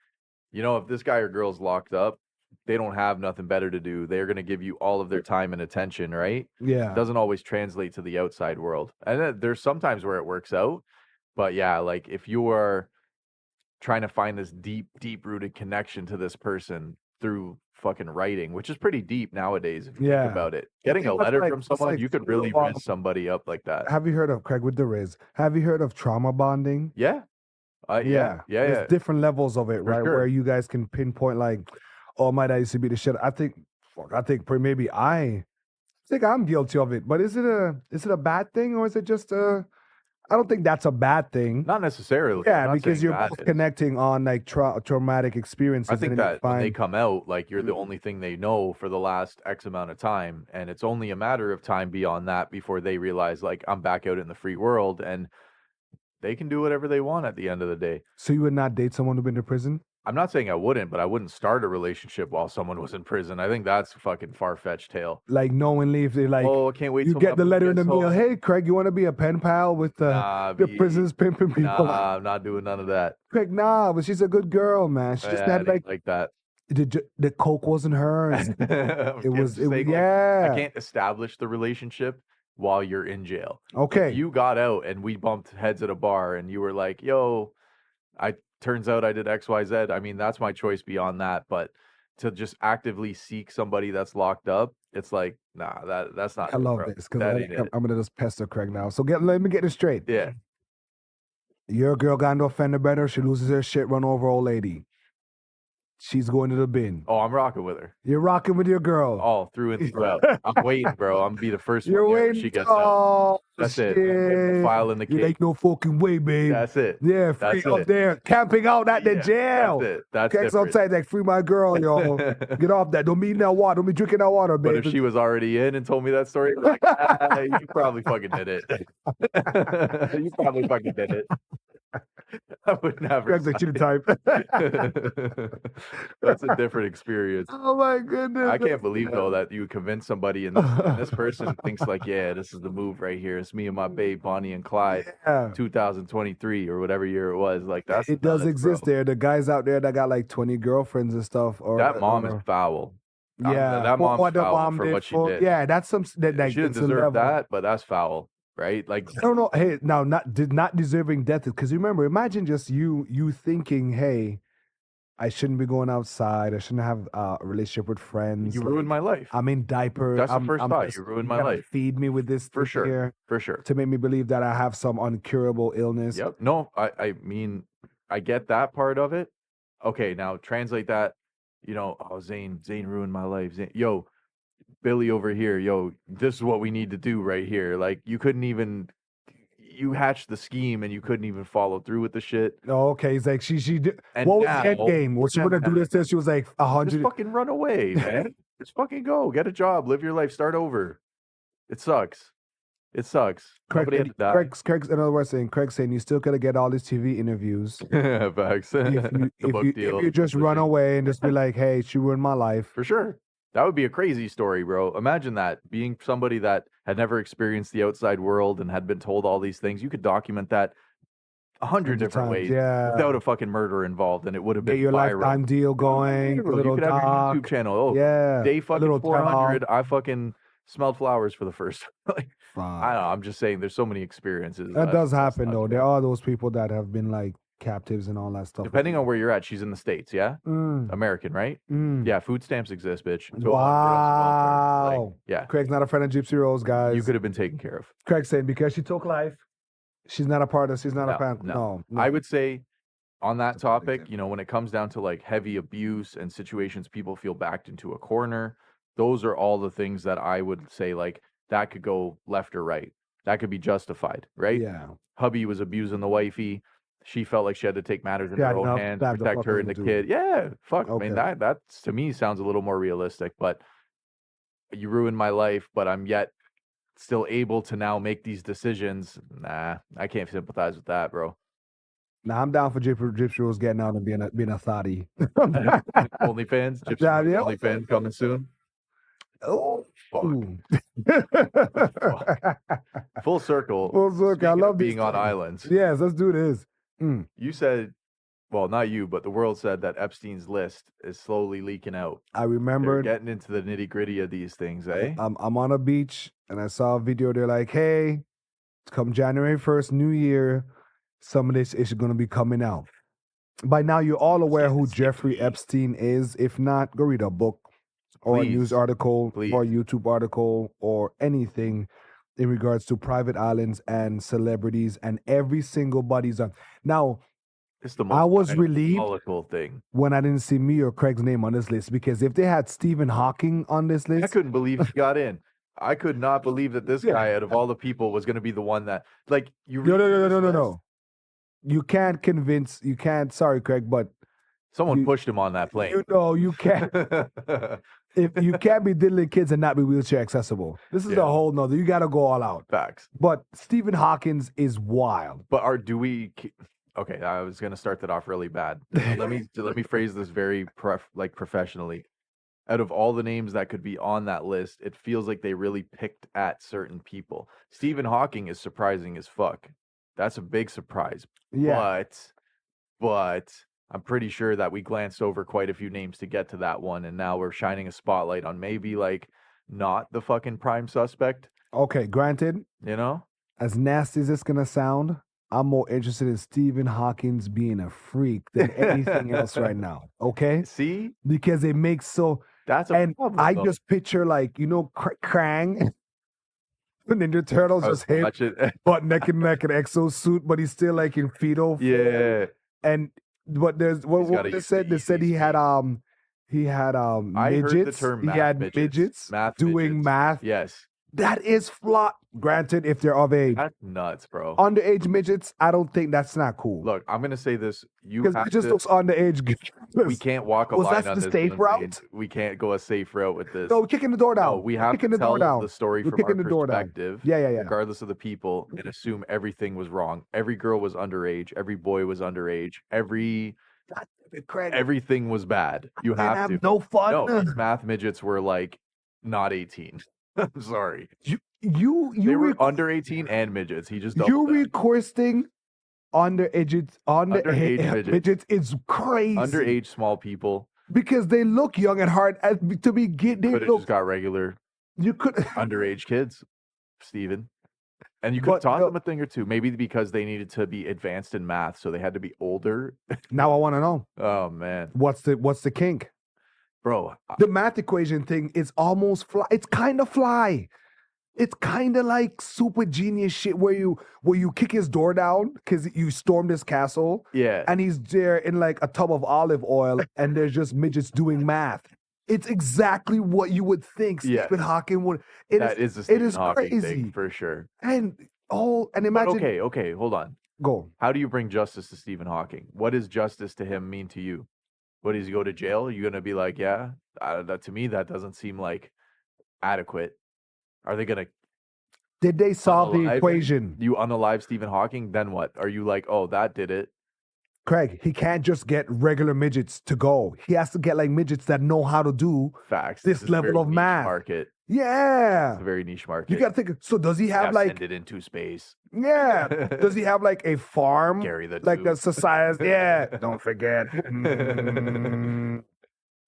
if this guy or girl's locked up, they don't have nothing better to do. They're going to give you all of their time and attention, right? Yeah. It doesn't always translate to the outside world. And there's sometimes where it works out. But yeah, like if you are trying to find this deep, deep-rooted connection to this person through fucking writing, which is pretty deep nowadays if you think about it. Getting a letter from someone, you could really riz somebody up like that. Have you heard of, Craig, with the Riz, have you heard of trauma bonding? Yeah. Yeah. There's different levels of it, right? Sure. Where you guys can pinpoint like, oh, my dad used to be the shit. I think maybe I think I'm guilty of it. But is it a bad thing or is it just I don't think that's a bad thing. Not necessarily. Yeah, because you're both connecting on like traumatic experiences. I think that when they come out, like you're the only thing they know for the last X amount of time. And it's only a matter of time beyond that before they realize like I'm back out in the free world and they can do whatever they want at the end of the day. So you would not date someone who's been to prison? I'm not saying I wouldn't, but I wouldn't start a relationship while someone was in prison. I think that's a fucking far-fetched tale. Like knowingly, if they like, oh, I can't wait. You till get the letter in the mail. home. Hey, Craig, you want to be a pen pal with the prison's pimping people? Nah, I'm not doing none of that. Craig, nah, but she's a good girl, man. She just had like that. The coke wasn't hers. It was. I can't establish the relationship while you're in jail. Okay. If you got out and we bumped heads at a bar and you were like, yo, turns out I did X, Y, Z. I mean, that's my choice beyond that. But to just actively seek somebody that's locked up, it's like, nah, that's not. I love this because I'm gonna just pester Craig now. So let me get this straight. Yeah. Your girl got into a fender bender. She loses her shit, run over old lady. She's going to the bin. Oh, I'm rocking with her. You're rocking with your girl. All through and throughout. I'm waiting, bro. I'm gonna be the first You're one waiting. when she gets out. That's shit. it. File in the case. Ain't no fucking way, babe. That's it. Yeah, free up there, camping out at the jail. That's it. That's Craig's outside like, free my girl, yo. Get off that. Don't be in that water. Don't be drinking that water, babe. But if she was already in and told me that story, like, you probably fucking did it. You probably fucking did it. I would never. Craig's like, you the type. That's a different experience. Oh my goodness. I can't believe though that you convince somebody and this person thinks like, yeah, this is the move right here. It's me and my babe Bonnie and Clyde, 2023 or whatever year it was. Like it does exist there. The guys out there that got like 20 girlfriends and stuff. Or that mom is foul. Yeah, that mom's foul for what she did. Yeah, that's some that she didn't deserve that, but that's foul. Right? Like I don't know. Hey, now not deserving death because remember, imagine just you thinking, hey, I shouldn't be going outside. I shouldn't have a relationship with friends. You ruined my life. I'm in diapers. That's the first thought. You ruined my life. Feed me with this for sure. Here for sure. To make me believe that I have some uncurable illness. Yep. No, I mean, I get that part of it. Okay, now translate that. Oh, Zane ruined my life. Yo, Billy over here, yo, this is what we need to do right here. Like, you hatched the scheme and you couldn't even follow through with the shit. Oh, okay. He's like, she did. What was the end game? Was she going to do this? She was like 100. Just fucking run away, man. Just fucking go. Get a job. Live your life. Start over. It sucks. Craig's in other words saying, Craig's saying you still could get all these TV interviews. Facts. If you just run away and just be like, hey, she ruined my life. For sure. That would be a crazy story, bro. Imagine that, being somebody that had never experienced the outside world and had been told all these things. You could document that 100 different ways without a fucking murder involved, and it would have been your viral. Lifetime deal going. You could have your YouTube channel. Oh, yeah. Day fucking 400, I fucking smelled flowers for the first time. Like, I don't know. I'm just saying there's so many experiences. That does happen, though. There are those people that have been like captives and all that stuff. Depending on where you're at, she's in the States, yeah? American, right? Yeah, food stamps exist, bitch. Wow. Yeah. Craig's not a friend of Gypsy Rose, guys. You could have been taken care of. Craig's saying because she took life, she's not a part of, she's not a fan. No. I would say on that topic, when it comes down to like heavy abuse and situations people feel backed into a corner, those are all the things that I would say like that could go left or right. That could be justified, right? Yeah. Hubby was abusing the wifey. She felt like she had to take matters in her own hands, protect her and the kid. Yeah, fuck. Okay. I mean, that to me sounds a little more realistic. But you ruined my life, but I'm yet still able to now make these decisions. Nah, I can't sympathize with that, bro. Nah, I'm down for Gypsy Rose getting out and being a thotty. OnlyFans? OnlyFans coming soon? Oh, fuck. Full circle. I love being on islands. Yes, let's do this. You said, well, not you, but the world said that Epstein's list is slowly leaking out. I remember getting into the nitty gritty of these things, eh? I'm on a beach and I saw a video. They're like, hey, come January 1st, New Year, some of this is going to be coming out. By now, you're all aware who Jeffrey Epstein is. If not, go read a book or a news article or a YouTube article or anything in regards to private islands and celebrities and every single body's on. Now, it's the most I was relieved thing when I didn't see me or Craig's name on this list, because if they had Stephen Hawking on this list, I couldn't believe he got in. I could not believe that this guy, out of all the people, was going to be the one that, like, you. No. You can't. Sorry, Craig, but someone pushed him on that plane. You can't. If you can't be diddling kids and not be wheelchair accessible, this is a whole nother. You got to go all out. Facts. But Stephen Hawking is wild. But Okay, I was gonna start that off really bad. Let me phrase this very professionally. Out of all the names that could be on that list, it feels like they really picked at certain people. Stephen Hawking is surprising as fuck. That's a big surprise. Yeah. But I'm pretty sure that we glanced over quite a few names to get to that one, and now we're shining a spotlight on maybe like not the fucking prime suspect. Okay, granted, You know? as nasty as it's gonna sound, I'm more interested in Stephen Hawking's being a freak than anything else right now. Okay? See? Because it makes so. That's a And problem, I though. just picture like Krang, the Ninja Turtles, just him, butt neck and neck, an exosuit, but he's still like in fetal. Yeah. And what they said? They said he had I midgets. heard the term He had midgets doing math. Yes. That is flawed. Granted, if they're of age. That's nuts, bro. Underage midgets, I don't think that's not cool. Look, I'm gonna say this. Because midgets looks underage. We can't walk a line on this. Safe route? We can't go a safe route with this. No, we're kicking the door down. No, we have to tell the story from our perspective. Yeah. Regardless of the people, and assume everything was wrong. Every girl was underage. Every boy was underage. Everything was bad. You have to. No fun. No, math midgets were like not 18. I'm sorry. They were under 18 and midgets. He just you requesting underage midgets is crazy. Underage small people because they look young at heart. To be they could have just got regular. You could underage kids, Steven. And you could have taught them a thing or two, maybe because they needed to be advanced in math, so they had to be older. Now I want to know. Oh man, what's the kink? Bro, the math equation thing is almost fly. It's kind of fly. It's kind of like super genius shit where you kick his door down because you stormed his castle. Yeah. And he's there in like a tub of olive oil and there's just midgets doing math. It's exactly what you would think Stephen Hawking would. It is crazy thing for sure. And imagine. Okay, hold on. Go. How do you bring justice to Stephen Hawking? What does justice to him mean to you? What, does he go to jail? Are you gonna be like, yeah? That to me, that doesn't seem like adequate. Are they gonna? Did they solve the equation? You unalive Stephen Hawking, then what? Are you like, oh, that did it? Craig, he can't just get regular midgets to go. He has to get like midgets that know how to do this level of math. Market. Yeah. It's a very niche market. You got to think. So does he have send it into space? Yeah. Does he have like a farm? Carry the like the society? Yeah. Don't forget.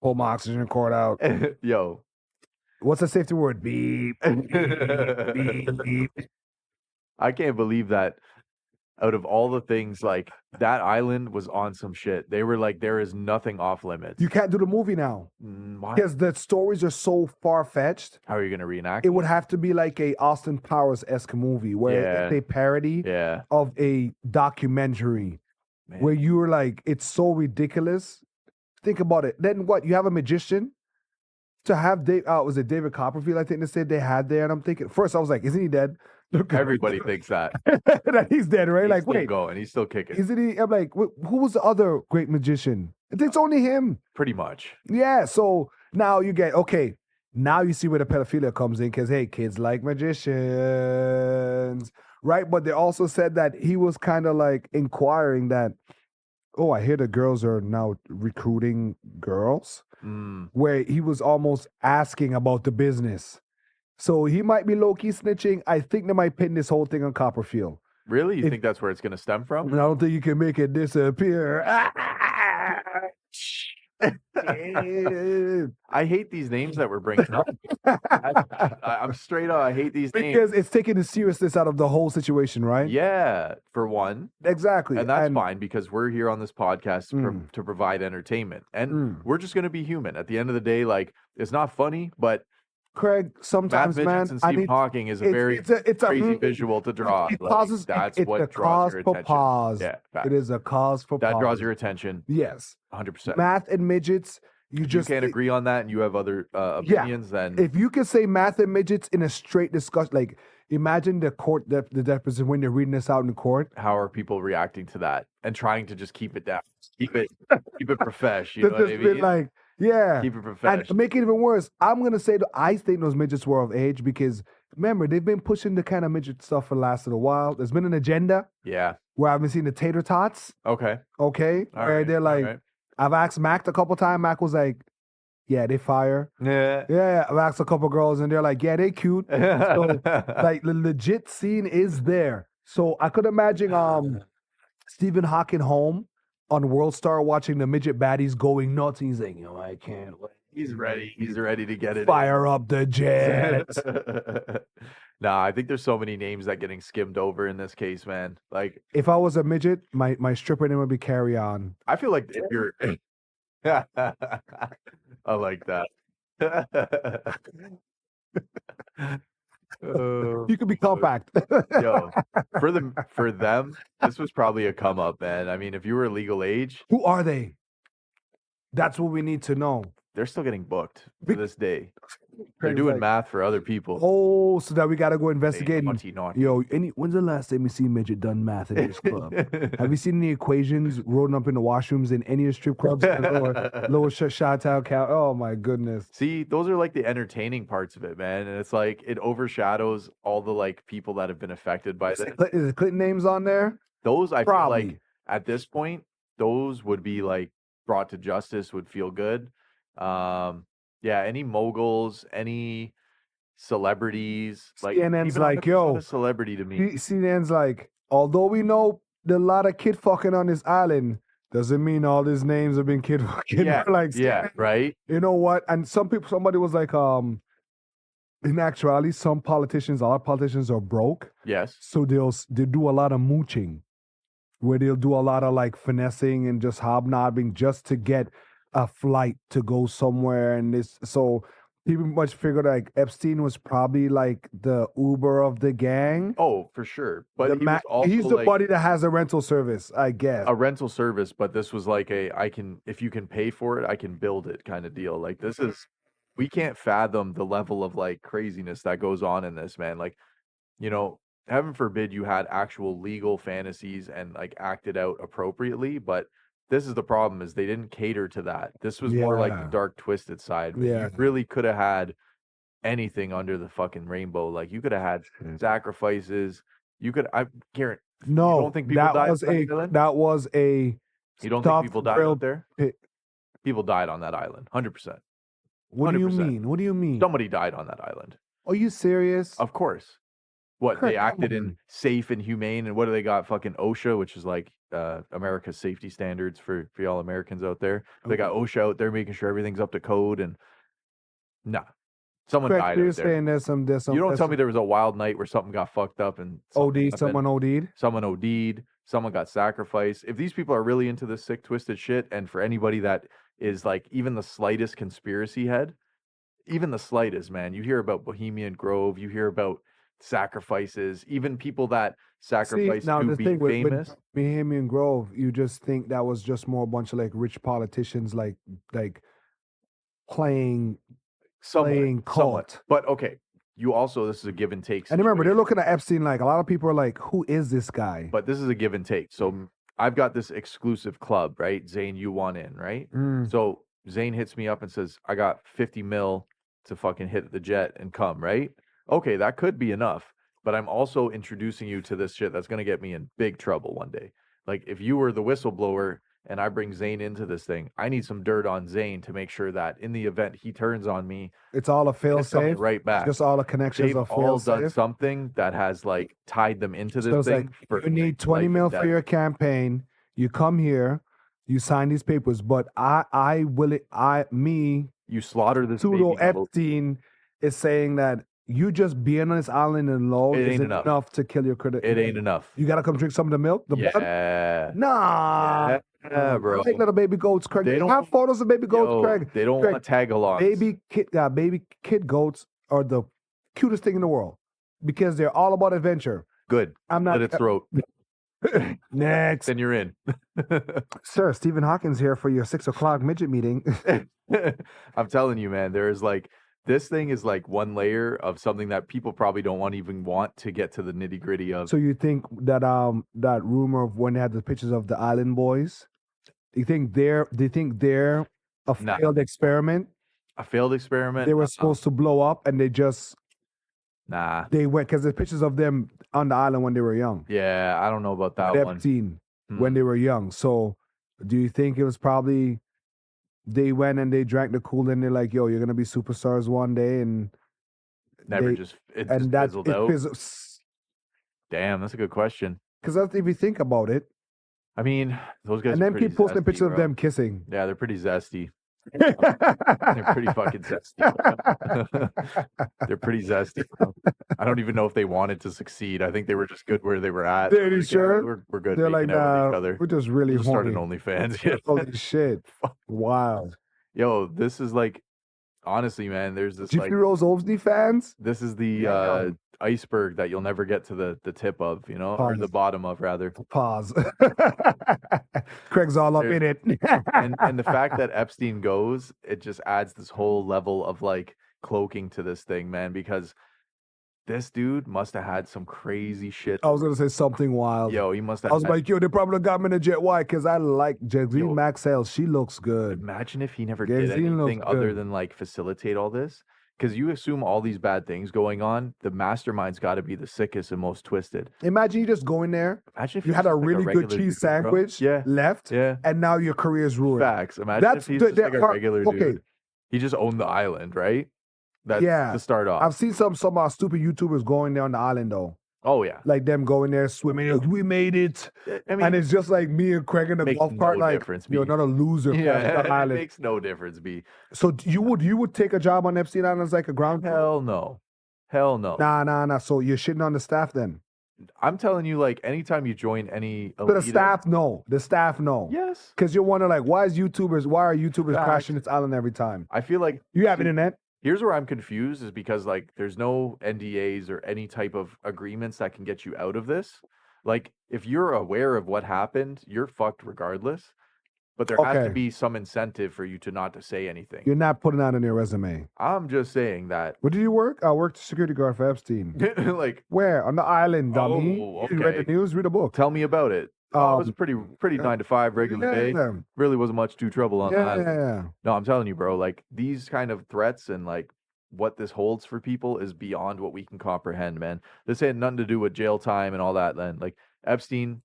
Pull my oxygen cord out. Yo. What's the safety word? Beep. Beep. Beep. I can't believe that out of all the things, like that island was on some shit. They were like, there is nothing off limits. You can't do the movie now. Why? Because the stories are so far-fetched. How are you going to reenact it? Would have to be like a Austin Powers-esque movie where it's a parody of a documentary. Man. Where you were like, it's so ridiculous. Think about it. Then what? You have a magician to have was it David Copperfield? I think they said they had there, and I'm thinking first I was like, isn't he dead? Everybody thinks that that he's dead, right? He's like, still wait, going, he's still kicking. Isn't he? I'm like, who was the other great magician? I think it's only him. Pretty much. Yeah. So now you get now you see where the pedophilia comes in because hey, kids like magicians, right? But they also said that he was kind of like inquiring that. Oh, I hear the girls are now recruiting girls, where he was almost asking about the business. So he might be low-key snitching. I think they might pin this whole thing on Copperfield. Really? You think that's where it's going to stem from? I don't think you can make it disappear. I hate these names that we're bringing up. I'm straight up. I hate these names. Because it's taking the seriousness out of the whole situation, right? Yeah, for one. Exactly. And that's fine because we're here on this podcast to provide entertainment. And we're just going to be human. At the end of the day, like, it's not funny, but Craig, sometimes, man, and Stephen Hawking is a very crazy visual to draw. It causes, that's it's what a draws cause your for attention. pause. Yeah, it is a cause for that pause. draws your attention. Yes, 100%. Math and midgets. You can't agree on that, and you have other opinions. Then if you can say math and midgets in a straight discussion, like imagine the court, the deposition when they're reading this out in court. How are people reacting to that and trying to just keep it down, keep it profesh? You know what I mean? Like. Yeah. Keep it professional. And to make it even worse, I'm going to say that I think those midgets were of age because remember, they've been pushing the kind of midget stuff for the last little while. There's been an agenda. Yeah. Where I haven't seen the tater tots. Okay. Where they're like, I've asked Mac a couple times. Mac was like, yeah, they fire. Yeah. I've asked a couple girls and they're like, yeah, they cute. So like the legit scene is there. So I could imagine Stephen Hawking home on World Star watching the midget baddies going nuts. He's like, I can't wait. He's ready. He's ready to get it. Fire up the Jets. Nah, I think there's so many names that getting skimmed over in this case, man. Like, if I was a midget, my stripper name would be Carry On. I feel like if you're, I like that. You could be compact. Yo, for them, this was probably a come up, man. I mean, if you were legal age, who are they? That's what we need to know. They're still getting booked to this day. They're doing math for other people. Oh, so that we got to go investigate. Naughty. Yo, when's the last time you see midget done math in this club? Have you seen any equations rolling up in the washrooms in any of the strip clubs? Lower Chi-Town count. Oh, my goodness. See, those are like the entertaining parts of it, man. And it's like it overshadows all the like people that have been affected by this. Is the Clinton names on there? Those, I feel like at this point, those would be like brought to justice, would feel good. Yeah, any moguls, any celebrities, like CNN's like, yo, a celebrity to me. CNN's like, although we know a lot of kid fucking on this island, doesn't mean all these names have been kid fucking. Yeah, like, yeah, right. You know what? And somebody was like, in actuality, a lot of politicians are broke. Yes. So they do a lot of mooching, where they'll do a lot of like finessing and just hobnobbing just to get a flight to go somewhere. And this, so people much figured like Epstein was probably like the Uber of the gang. Oh, for sure. But he's the buddy that has a rental service, I guess. A rental service, but this was like if you can pay for it, I can build it kind of deal. Like we can't fathom the level of like craziness that goes on in this, man. Like, heaven forbid you had actual legal fantasies and like acted out appropriately, but this is the problem, is they didn't cater to that. This was more like the dark, twisted side. Yeah. You really could have had anything under the fucking rainbow. Like, you could have had sacrifices. You don't think people died on that island? That was a... You don't think people died out there? People died on that island, 100%. What do you mean? What do you mean? Somebody died on that island. Are you serious? Of course. What, they acted in safe and humane, and what do they got? Fucking OSHA, which is like America's safety standards for y'all Americans out there. They got OSHA out there making sure everything's up to code, and someone died out there. There's some. You don't tell me there was a wild night where something got fucked up and someone OD'd? Someone OD'd. Someone got sacrificed. If these people are really into this sick, twisted shit, and for anybody that is like even the slightest conspiracy head, even the slightest, man, you hear about Bohemian Grove, you hear about sacrifices, even people that sacrifice to be famous. With Bohemian Grove, you just think that was just more a bunch of like rich politicians like playing cult. But okay, this is a give and take situation. And remember, they're looking at Epstein like a lot of people are like, who is this guy? But this is a give and take. So I've got this exclusive club, right? Zane, you want in, right? So Zane hits me up and says, I got 50 mil to fucking hit the jet and come, right? Okay, that could be enough, but I'm also introducing you to this shit that's going to get me in big trouble one day. Like, if you were the whistleblower and I bring Zane into this thing, I need some dirt on Zane to make sure that in the event he turns on me, it's all a fail-safe, right back. Just all the connections are fail-safe. They've all done something that has, like, tied them into this thing. Like, you need 20 mil for your campaign. You come here, you sign these papers, but you slaughter this pseudo Epstein is saying that you just being on this island alone isn't enough to kill your credit. It ain't enough. You gotta come drink some of the milk, the blood. Nah, bro. Like little baby goats, Craig. They don't have photos of baby goats, Craig. They don't want to tag along. Baby kid goats are the cutest thing in the world because they're all about adventure. Good. I'm not. Let it throat. Next. Then you're in. Sir, Stephen Hawking's here for your 6:00 midget meeting. I'm telling you, man, this thing is like one layer of something that people probably don't even want to get to the nitty gritty of. So you think that that rumor of when they had the pictures of the Island Boys, they think they're a failed experiment? A failed experiment? They were supposed to blow up and they just Nah. They went because there's pictures of them on the island when they were young. Yeah, I don't know about that one. Epstein when they were young. So, do you think it was probably they went and they drank the Kool-Aid and they're like, "Yo, you're gonna be superstars one day," and it just fizzled out. Damn, that's a good question. Because if you think about it, I mean, those guys. And then keep posting pictures of them kissing. Yeah, they're pretty zesty. They're pretty fucking zesty. They're pretty zesty. Bro. I don't even know if they wanted to succeed. I think they were just good where they were at. They're like, sure? Yeah, we're good. They're like, out with each other. We're just really started OnlyFans. Yeah. Holy shit! Wow. Yo, this is like, honestly, man. There's this Gypsy Rose OnlyFans. This is the iceberg that you'll never get to the tip of, or the bottom of, rather. Pause. Craig's all up in it. and the fact that Epstein goes, it just adds this whole level of like cloaking to this thing, man, because this dude must have had some crazy shit. I was gonna say something wild. Yo, he must have. I was like, yo, they probably got me in a jet. Why? Because I like Jexine Maxwell. She looks good. Imagine if he never did anything other than like facilitate all this. Because you assume all these bad things going on, the mastermind's got to be the sickest and most twisted. Imagine you just go in there. Imagine if you had a really good cheese sandwich left, and now your career's ruined. Facts. Imagine if he's just like a regular dude. He just owned the island, right? That's to start off. I've seen some stupid YouTubers going there on the island, though. Oh, yeah. Like them going there swimming. Like, we made it. I mean, and it's just like me and Craig in the golf cart. Like, you're not a loser. Yeah, it makes no difference, B. So you would take a job on Epstein Island as like a ground crew? Hell no. Hell no. Nah. So you're shitting on the staff then? I'm telling you, like, anytime you join any elite, the staff no. The staff no. Yes. Because you're wondering, like, why are YouTubers crashing this island every time? I feel like you have internet. Here's where I'm confused is because, like, there's no NDAs or any type of agreements that can get you out of this. Like, if you're aware of what happened, you're fucked regardless. But there has to be some incentive for you to not to say anything. You're not putting that on your resume. I'm just saying that. Where did you work? I worked security guard for Epstein. Like where? On the island, dummy. Oh, okay. You read the news? Read a book. Tell me about it. It was a pretty 9 to 5 regular day. Really wasn't much too trouble on the island. Yeah. No, I'm telling you, bro. Like these kind of threats and like what this holds for people is beyond what we can comprehend, man. This had nothing to do with jail time and all that. Then, like Epstein,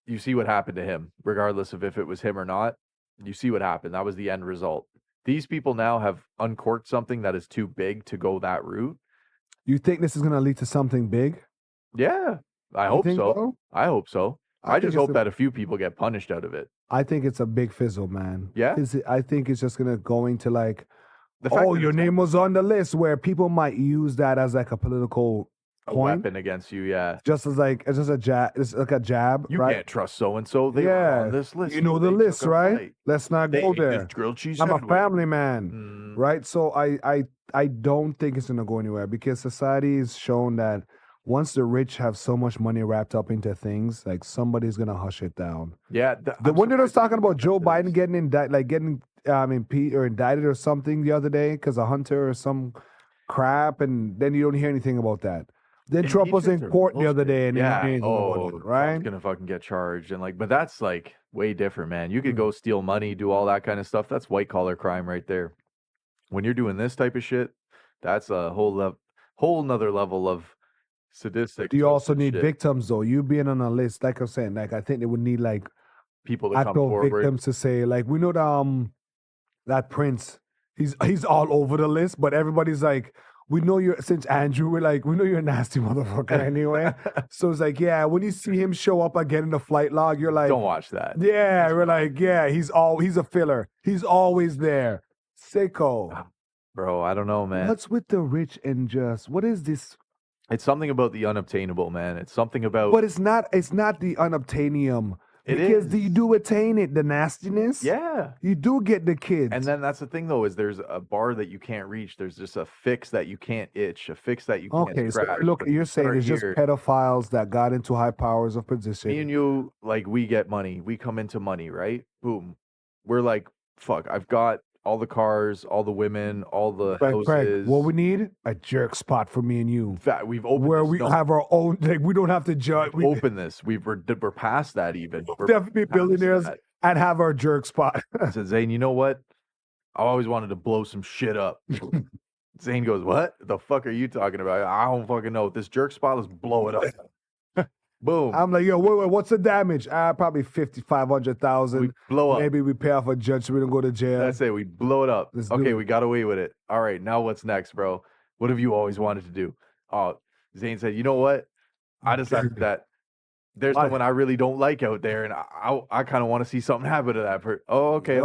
you see what happened to him, regardless of if it was him or not. You see what happened. That was the end result. These people now have uncorked something that is too big to go that route. You think this is going to lead to something big? Yeah, I hope so. I hope so. I just hope that a few people get punished out of it. I think it's a big fizzle, man. Yeah? I think it's just going to go into like, your name was on the list, where people might use that as like a political weapon against you, yeah. Just as like, it's just a jab. It's like a jab, you right? Can't trust so-and-so. They are on this list. You know the list, right? Let's not go there. Grilled cheese I'm a family man, right? So I don't think it's going to go anywhere because society has shown that once the rich have so much money wrapped up into things, like somebody's going to hush it down. Yeah. When they were talking about Joe Biden getting impeached or indicted or something the other day because a hunter or some crap, and then you don't hear anything about that. Then Trump was in court the other day, and right? Trump's gonna fucking get charged, and like, but that's like way different, man. You could go steal money, do all that kind of stuff. That's white collar crime right there. When you're doing this type of shit, that's a whole nother level of sadistic. Do you also need victims though? You being on a list, like I'm saying, like I think they would need like people to come forward, victims to say, like we know that Prince, he's all over the list, but everybody's like, we know you're, since Andrew, we know you're a nasty motherfucker anyway. So it's like, yeah, when you see him show up again in the flight log, you're like, don't watch that. Yeah, we're like, yeah, he's a filler. He's always there. Sicko. Bro, I don't know, man. What's with the rich and just, what is this? It's something about the unobtainable, man. It's something about. But it's not the unobtainium. Because you do attain it, the nastiness. Yeah. You do get the kids. And then that's the thing, though, is there's a bar that you can't reach. There's just a fix that you can't itch, a fix that you can't scratch. So look, you're saying it's just pedophiles that got into high powers of position. Me and you, like, we get money. We come into money, right? Boom. We're like, fuck, I've got all the cars, all the women, all the houses. Craig, what we need? A jerk spot for me and you. In fact, we've opened where we have our own. Like, we don't have to judge. We open this. We're past that even. We're definitely billionaires and have our jerk spot. I said, Zane, you know what? I always wanted to blow some shit up. Zane goes, "What the fuck are you talking about? I don't fucking know. This jerk spot, let's blow it up." Boom. I'm like, yo, wait, what's the damage? Probably 500,000. We blow up. Maybe we pay off a judge so we don't go to jail. That's it. We blow it up. Okay, we got away with it. All right, now what's next, bro? What have you always wanted to do? Oh, Zane said, you know what? I decided that there's someone I really don't like out there, and I kind of want to see something happen to that person. Oh, okay.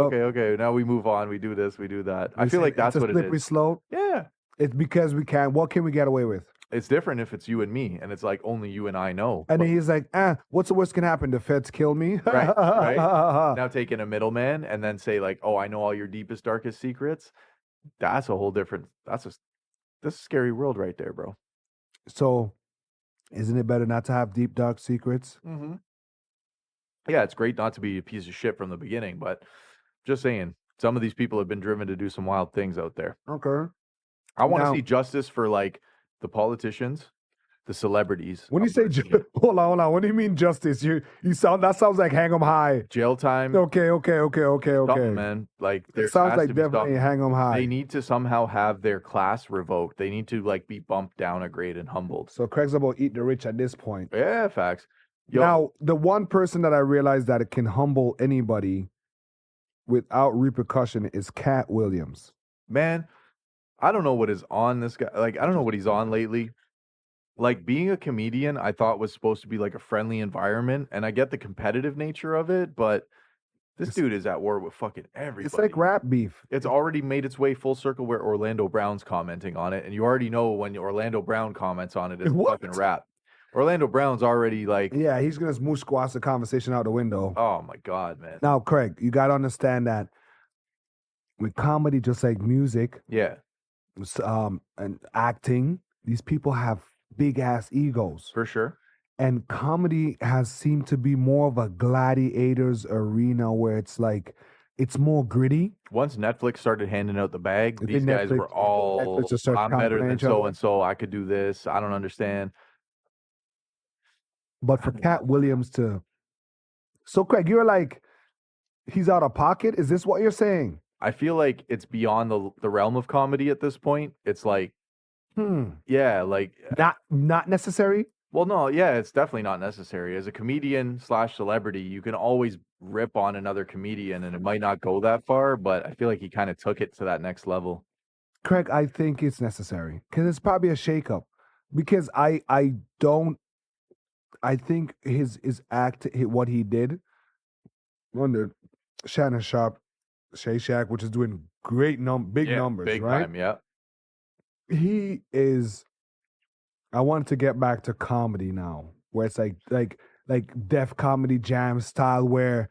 Now we move on. We do this, we do that. I feel like that's what it is. Slippery slope. Yeah. It's because we can. What can we get away with? It's different if it's you and me, and it's like only you and I know. And then he's like, what's the worst can happen? The feds kill me? Right. Now taking a middleman and then say like, oh, I know all your deepest, darkest secrets. That's a whole different, that's a scary world right there, bro. So isn't it better not to have deep, dark secrets? Mm-hmm. Yeah, it's great not to be a piece of shit from the beginning, but just saying, some of these people have been driven to do some wild things out there. Okay. I want to see justice for like the politicians, the celebrities. When you say hold on, what do you mean justice? You sound that sounds like hang 'em high. Jail time. Okay. Something, man. Like it sounds like definitely hang 'em high. They need to somehow have their class revoked. They need to like be bumped down a grade and humbled. So Craig's about eat the rich at this point. Yeah, facts. Now, the one person that I realized that it can humble anybody without repercussion is Katt Williams. Man, I don't know what is on this guy. Like, I don't know what he's on lately. Like, being a comedian, I thought was supposed to be like a friendly environment, and I get the competitive nature of it, but this dude is at war with fucking everybody. It's like rap beef. It's already made its way full circle where Orlando Brown's commenting on it, and you already know when Orlando Brown comments on it, it's fucking rap. Orlando Brown's already like... Yeah, he's going to smooth squash the conversation out the window. Oh, my God, man. Now, Craig, you got to understand that with comedy, just like music, and acting, these people have big-ass egos. For sure. And comedy has seemed to be more of a gladiator's arena where it's like, it's more gritty. Once Netflix started handing out the bag, these guys were all, I'm better than so-and-so, I could do this, I don't understand. But for Katt Williams to... So, Craig, you're like, he's out of pocket? Is this what you're saying? I feel like it's beyond the realm of comedy at this point. It's like, yeah, like... Not necessary? Well, no, yeah, it's definitely not necessary. As a comedian / celebrity, you can always rip on another comedian, and it might not go that far, but I feel like he kind of took it to that next level. Craig, I think it's necessary, because it's probably a shakeup. Because I think his act, what he did on the Shannon Sharp Shay Shack, which is doing great big numbers, big right? Time, yeah. He is. I want to get back to comedy now, where it's like Def Comedy Jam style, where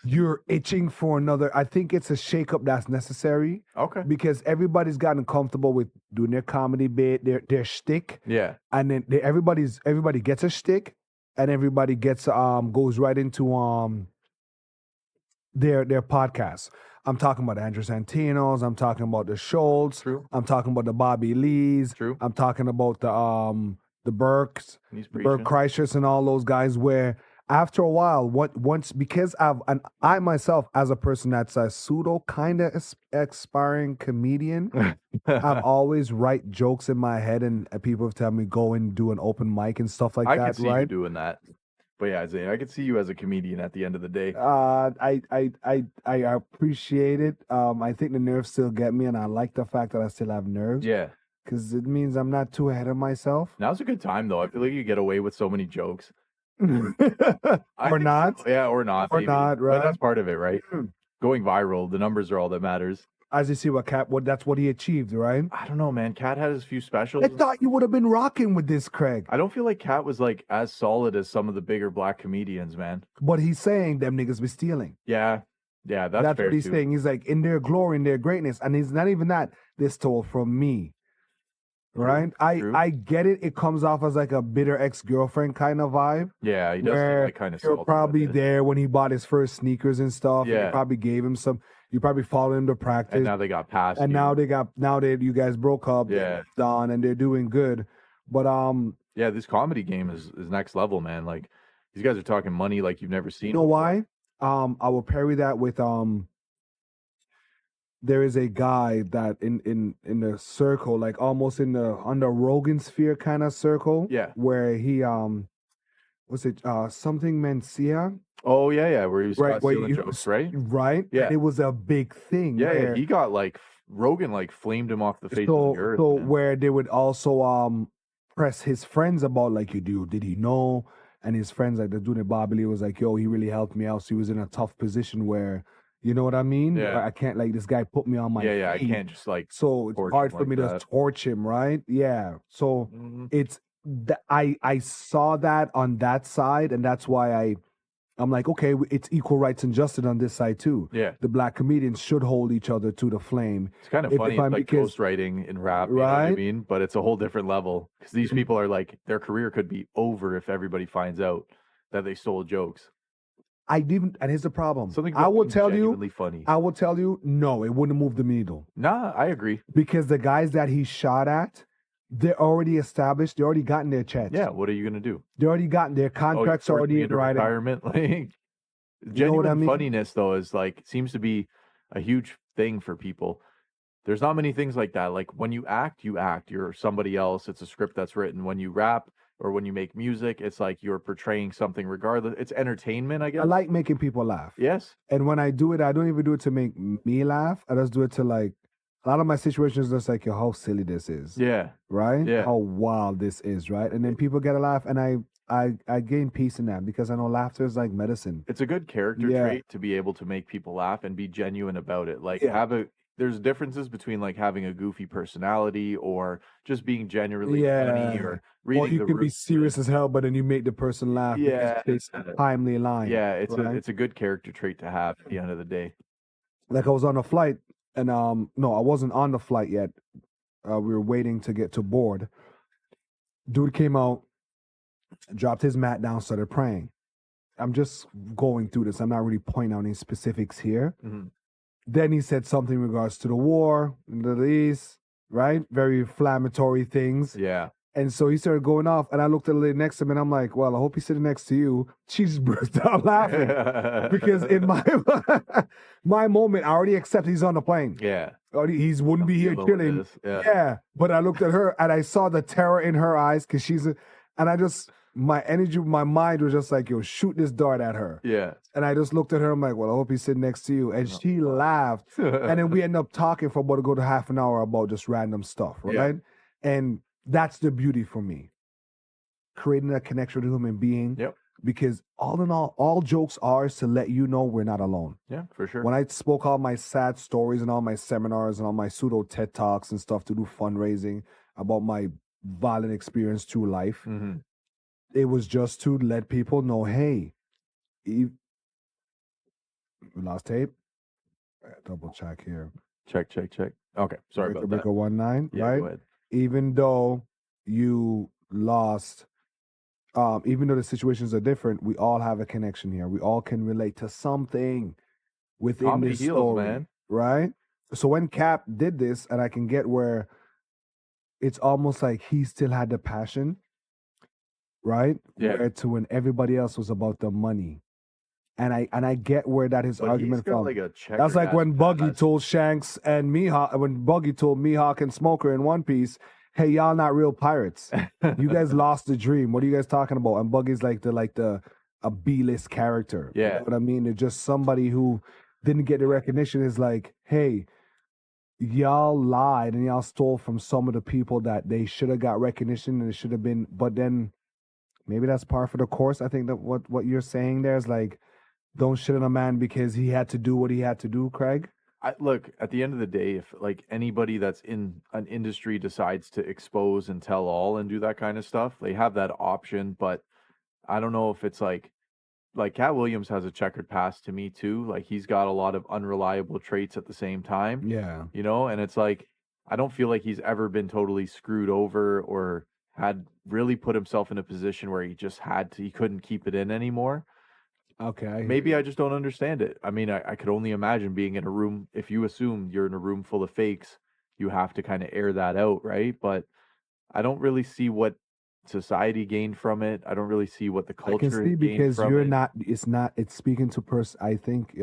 you're itching for another. I think it's a shakeup that's necessary. Okay. Because everybody's gotten comfortable with doing their comedy bit, their shtick. Yeah. And then everybody gets a shtick, and everybody gets goes right into their podcasts. I'm talking about Andrew Santino's. I'm talking about the Schultz. True. I'm talking about the Bobby Lees. True. I'm talking about the Burks, Burke Kreischer's, and all those guys. Where after a while, because I myself, as a person that's a pseudo kind of aspiring comedian, I've always write jokes in my head, and people have told me go and do an open mic and stuff like that. I could see you doing that. But yeah, Zane, I could see you as a comedian at the end of the day. I appreciate it. I think the nerves still get me, and I like the fact that I still have nerves. Yeah. Because it means I'm not too ahead of myself. Now's a good time, though. I feel like you get away with so many jokes. Or not. Yeah, or not. Or maybe. Not, right? But that's part of it, right? Going viral, the numbers are all that matters. As you see that's what he achieved, right? I don't know, man. Katt had his few specials. I thought you would have been rocking with this, Craig. I don't feel like Katt was like as solid as some of the bigger black comedians, man. But he's saying them niggas be stealing. Yeah, that's fair what he's saying. He's like, in their glory, in their greatness. And he's not even that. They stole from me. Right? True. I get it. It comes off as like a bitter ex-girlfriend kind of vibe. Yeah, he does seem like kind of you're probably there when he bought his first sneakers and stuff. Yeah. And you probably gave him some. You probably followed him to practice. And now they got past. And now you guys broke up. Yeah. Done, and they're doing good. But yeah, this comedy game is next level, man. Like these guys are talking money like you've never seen. You know why? I will parry that with there is a guy that in the circle, like almost in the under Rogan sphere kind of circle, Yeah. where he was it something Mencia? Oh yeah, where he was Right, caught where stealing you jokes, right? right? Yeah. And it was a big thing Yeah, where he got like Rogan like flamed him off the face of the earth. so Man. where they would also press his friends about like did he know? And his friends like the dude at Bobby Lee was like, yo, he really helped me out. So he was in a tough position where, you know what I mean? Yeah. I can't like this guy put me on my yeah, feet. I can't just like So it's hard for me to torch him, right? Yeah. So it's I saw that on that side, and that's why I'm like, okay, it's equal rights and justice on this side too. Yeah. The black comedians should hold each other to the flame. It's kind of funny. It's like ghostwriting in rap, you know what I mean? But it's a whole different level because these people are like, their career could be over if everybody finds out that they stole jokes. And here's the problem. I will tell you, no, it wouldn't move the needle. Nah, I agree. Because the guys that he shot at, they're already established. They already gotten their checks. Yeah, what are you gonna do? They already gotten their contracts already in writing. Retirement, like genuine funniness though is like seems to be a huge thing for people. There's not many things like that. Like when you act, you're somebody else. It's a script that's written. When you rap or when you make music, it's like you're portraying something regardless. It's entertainment, I guess. I like making people laugh. Yes. And when I do it, I don't even do it to make me laugh. I just do it to like a lot of my situations just like, yo, how silly this is. Yeah. Right? Yeah. How wild this is, right? And then people get a laugh, and I gain peace in that because I know laughter is like medicine. It's a good character trait to be able to make people laugh and be genuine about it. Like there's differences between like having a goofy personality or just being genuinely funny or reading or you can be serious as hell, but then you make the person laugh. Yeah. It's a timely line. Yeah, it's a good character trait to have at the end of the day. Like I was on a flight. And no, I wasn't on the flight yet. We were waiting to get to board. Dude came out, dropped his mat down, started praying. I'm just going through this. I'm not really pointing out any specifics here. Mm-hmm. Then he said something in regards to the war in the East, right? Very inflammatory things. Yeah. And so he started going off, and I looked at the lady next to him, and I'm like, well, I hope he's sitting next to you. She just burst out laughing. Because in my moment, I already accept he's on the plane. Yeah. He wouldn't be here chilling. Yeah. But I looked at her, and I saw the terror in her eyes, because and I just, my mind was just like, yo, shoot this dart at her. Yeah. And I just looked at her, I'm like, well, I hope he's sitting next to you. And she laughed. And then we ended up talking for about a good half an hour about just random stuff, right? Yeah. And that's the beauty for me. Creating a connection with a human being. Yep. Because all in all jokes are is to let you know we're not alone. Yeah, for sure. When I spoke all my sad stories and all my seminars and all my pseudo TED Talks and stuff to do fundraising about my violent experience through life, it was just to let people know, hey, we lost tape. Double check here. Check. Okay, sorry about that. 19, yeah, right? Go ahead. Even though you lost, even though the situations are different, we all have a connection here. We all can relate to something within Comedy this heals, story, man. Right? So when Cap did this, and I can get where it's almost like he still had the passion, right? Yeah. Where to when everybody else was about the money. And I get where that his argument from. Like that's like when Buggy told Shanks and Mihawk, when Buggy told Mihawk and Smoker in One Piece, hey, y'all not real pirates. You guys lost the dream. What are you guys talking about? And Buggy's like a B-list character. Yeah. You know what I mean? They're just somebody who didn't get the recognition. Is like, hey, y'all lied and y'all stole from some of the people that they should have got recognition and it should have been, but then maybe that's par for the course. I think that what you're saying there is like, don't shit on a man because he had to do what he had to do, Craig. Look, at the end of the day, if like anybody that's in an industry decides to expose and tell all and do that kind of stuff, they have that option. But I don't know if it's like Katt Williams has a checkered past to me too. Like he's got a lot of unreliable traits at the same time. Yeah. You know, and it's like, I don't feel like he's ever been totally screwed over or had really put himself in a position where he couldn't keep it in anymore. Okay. Maybe I just don't understand it. I mean, I could only imagine being in a room. If you assume you're in a room full of fakes, you have to kind of air that out, right? But I don't really see what society gained from it. I don't really see what the culture I can see because you're not. It's speaking to person. I think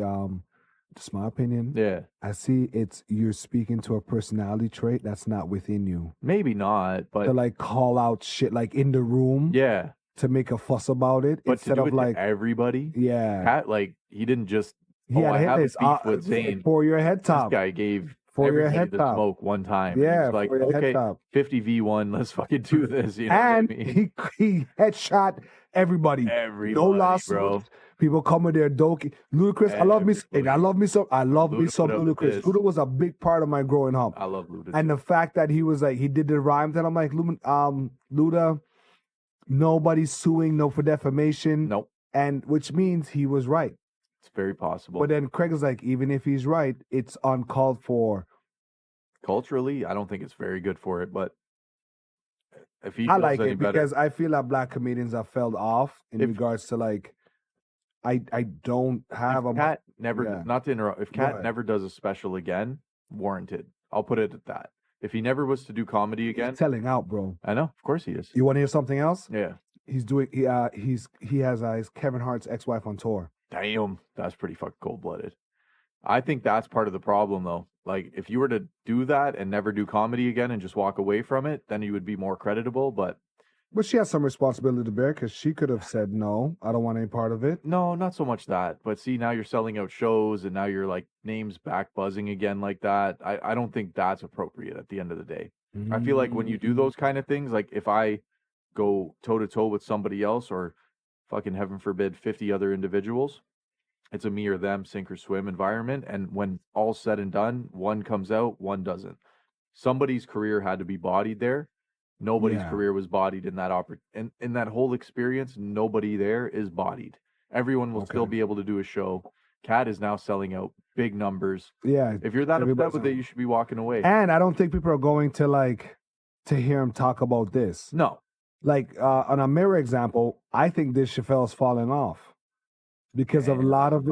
It's my opinion. Yeah. I see you're speaking to a personality trait that's not within you. Maybe not, but to like call out shit like in the room. Yeah. To make a fuss about it But instead to do of it like to everybody. Yeah. Katt, like, he didn't just I have a beef with Zane. For your head top. This guy gave for everybody your head the top. smoke one time. Yeah, and like, for your okay, head top. 50v1, let's fucking do this. You know and what I mean? he headshot everybody. No lawsuits. Bro. People come with their doki. Ludacris, I love me some Ludacris. Luda was a big part of my growing up. I love Luda. And the fact that he was like, he did the rhymes, and I'm like, Luda, nobody's suing, no for defamation. Nope. And which means he was right. It's very possible. But then Craig is like, even if he's right, it's uncalled for. Culturally, I don't think it's very good for it, but if he I like it because I feel that black comedians have fell off in regards to like, I don't have if Katt never, not to interrupt, if Katt never does a special again, warranted. I'll put it at that. If he never was to do comedy again, he's selling out, bro. I know, of course he is. You want to hear something else? Yeah. He's doing. He has his Kevin Hart's ex-wife on tour. Damn, that's pretty fucking cold-blooded. I think that's part of the problem, though. Like, if you were to do that and never do comedy again and just walk away from it, then you would be more creditable. But she has some responsibility to bear because she could have said, no, I don't want any part of it. No, not so much that. But see, now you're selling out shows and now you're like names back buzzing again like that. I don't think that's appropriate at the end of the day. I feel like when you do those kind of things, like if I go toe-to-toe with somebody else or fucking heaven forbid 50 other individuals, it's a me or them, sink or swim environment. And when all's said and done, one comes out, one doesn't. Somebody's career had to be bodied there. Nobody's career was bodied in that in that whole experience. Nobody there is bodied. Everyone will still be able to do a show. Katt is now selling out big numbers. Yeah. If you're that upset with it, you should be walking away. And I don't think people are going to hear him talk about this. No. Like on a mirror example, I think Dave Chappelle's falling off. Because of a lot of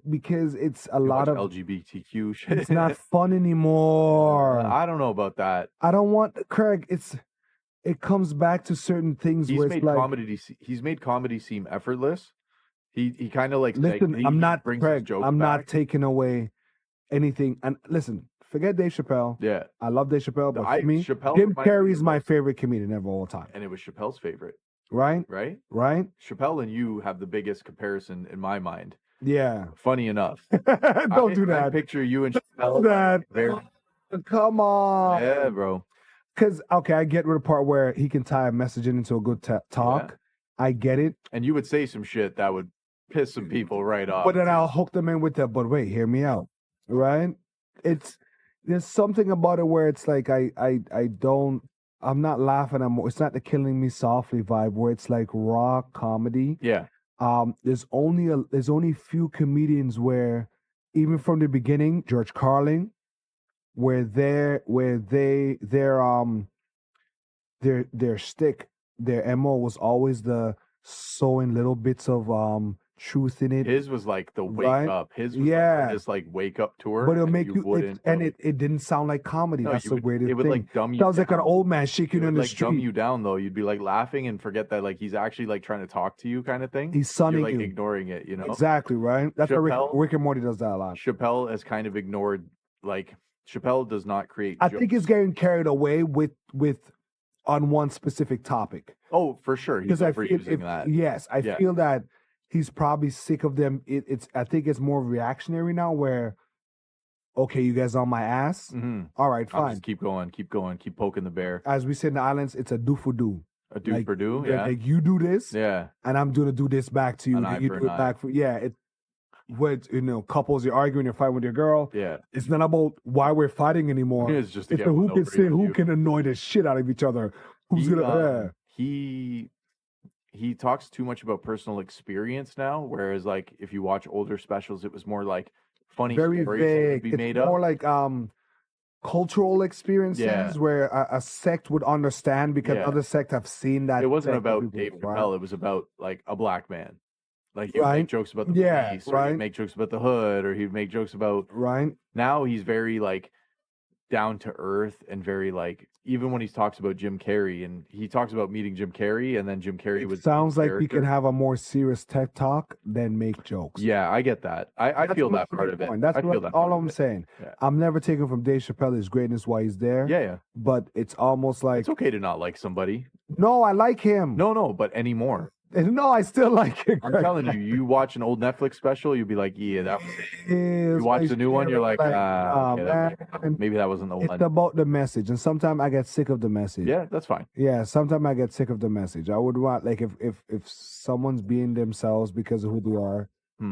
because it's a lot of LGBTQ shit. It's not fun anymore. I don't know about that. I don't want Craig. It comes back to certain things. He's made comedy seem effortless. He kind of like listen. I'm not Craig. I'm not taking away anything. And listen, forget Dave Chappelle. Yeah, I love Dave Chappelle, but for me, Jim Carrey's my favorite comedian ever all time. And it was Chappelle's favorite. Right? Chappelle and you have the biggest comparison in my mind. Yeah. Funny enough. Don't do that. I picture you and Chappelle. Come on. Yeah, bro. Because, I get the part where he can tie a message into a good talk. Yeah. I get it. And you would say some shit that would piss some people right off. But then I'll hook them in with that, but wait, hear me out. Right? There's something about it where it's like I'm not laughing. It's not the killing me softly vibe where it's like raw comedy. Yeah. There's only few comedians where, even from the beginning, George Carlin, where their stick, their MO was always the sewing little bits of truth in it. His was like the wake up. His was this like wake up tour. But it'll make it didn't sound like comedy. That's the weirdest thing. It would like dumb you down. Sounds like an old man shaking in the street. Dumb you down though. You'd be like laughing and forget that like he's actually like trying to talk to you kind of thing. He's sunning You're like you. ignoring it, you know? Exactly, right? That's why Rick and Morty does that a lot. Chappelle has kind of ignored, like, Chappelle does not create jokes. I think he's getting carried away with on one specific topic. Oh, for sure. He's overusing that. Yes, I feel that he's probably sick of them. I think it's more reactionary now where, okay, you guys on my ass? Mm-hmm. All right, fine. Just keep going, keep poking the bear. As we say in the islands, it's a do for do. A do for do, yeah. Like you do this, yeah, and I'm going to do this back to you. And you do it back for, with couples, you're arguing, you're fighting with your girl. Yeah, it's not about why we're fighting anymore. It's just who can annoy the shit out of each other. He talks too much about personal experience now, whereas like if you watch older specials, it was more like funny very stories vague. Be made up. More like cultural experiences where a sect would understand because other sect have seen that. It wasn't about Dave Chappelle. It was about like a black man. Like he would make jokes about the police, or he'd make jokes about the hood, or he'd make jokes about. Right. Now he's very like down to earth and very like, even when he talks about Jim Carrey, and he talks about meeting Jim Carrey, and then Jim Carrey was sounds like we can have a more serious tech talk than make jokes. Yeah, I get that. I feel that part of it. That's all I'm saying. Yeah. I'm never taking from Dave Chappelle his greatness while he's there. Yeah. But it's almost like it's okay to not like somebody. No, I like him. No, but anymore. No, I still like it. I'm telling you, you watch an old Netflix special, you'll be like, yeah, that was it. You watch the new one, you're like, okay, maybe that wasn't the one. It's about the message, and sometimes I get sick of the message. Yeah, that's fine. Yeah, sometimes I get sick of the message. I would want, like, if someone's being themselves because of who they are,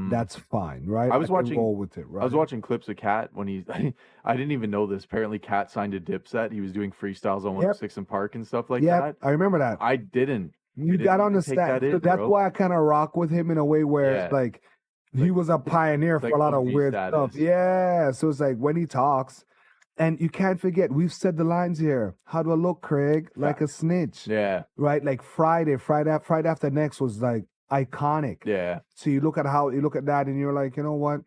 that's fine, right? I was watching roll with it, right? I was watching clips of Katt when he's. I didn't even know this. Apparently, Katt signed a Dipset. He was doing freestyles on 106 & Park and stuff like that. I remember that. I didn't. You gotta understand. That's why I kind of rock with him in a way where it's like he was a pioneer for a lot of weird stuff. Yeah. So it's like when he talks, and you can't forget, we've said the lines here. How do I look, Craig? Like a snitch. Yeah. Right? Like Friday after next was like iconic. Yeah. So you look at that and you're like, you know what?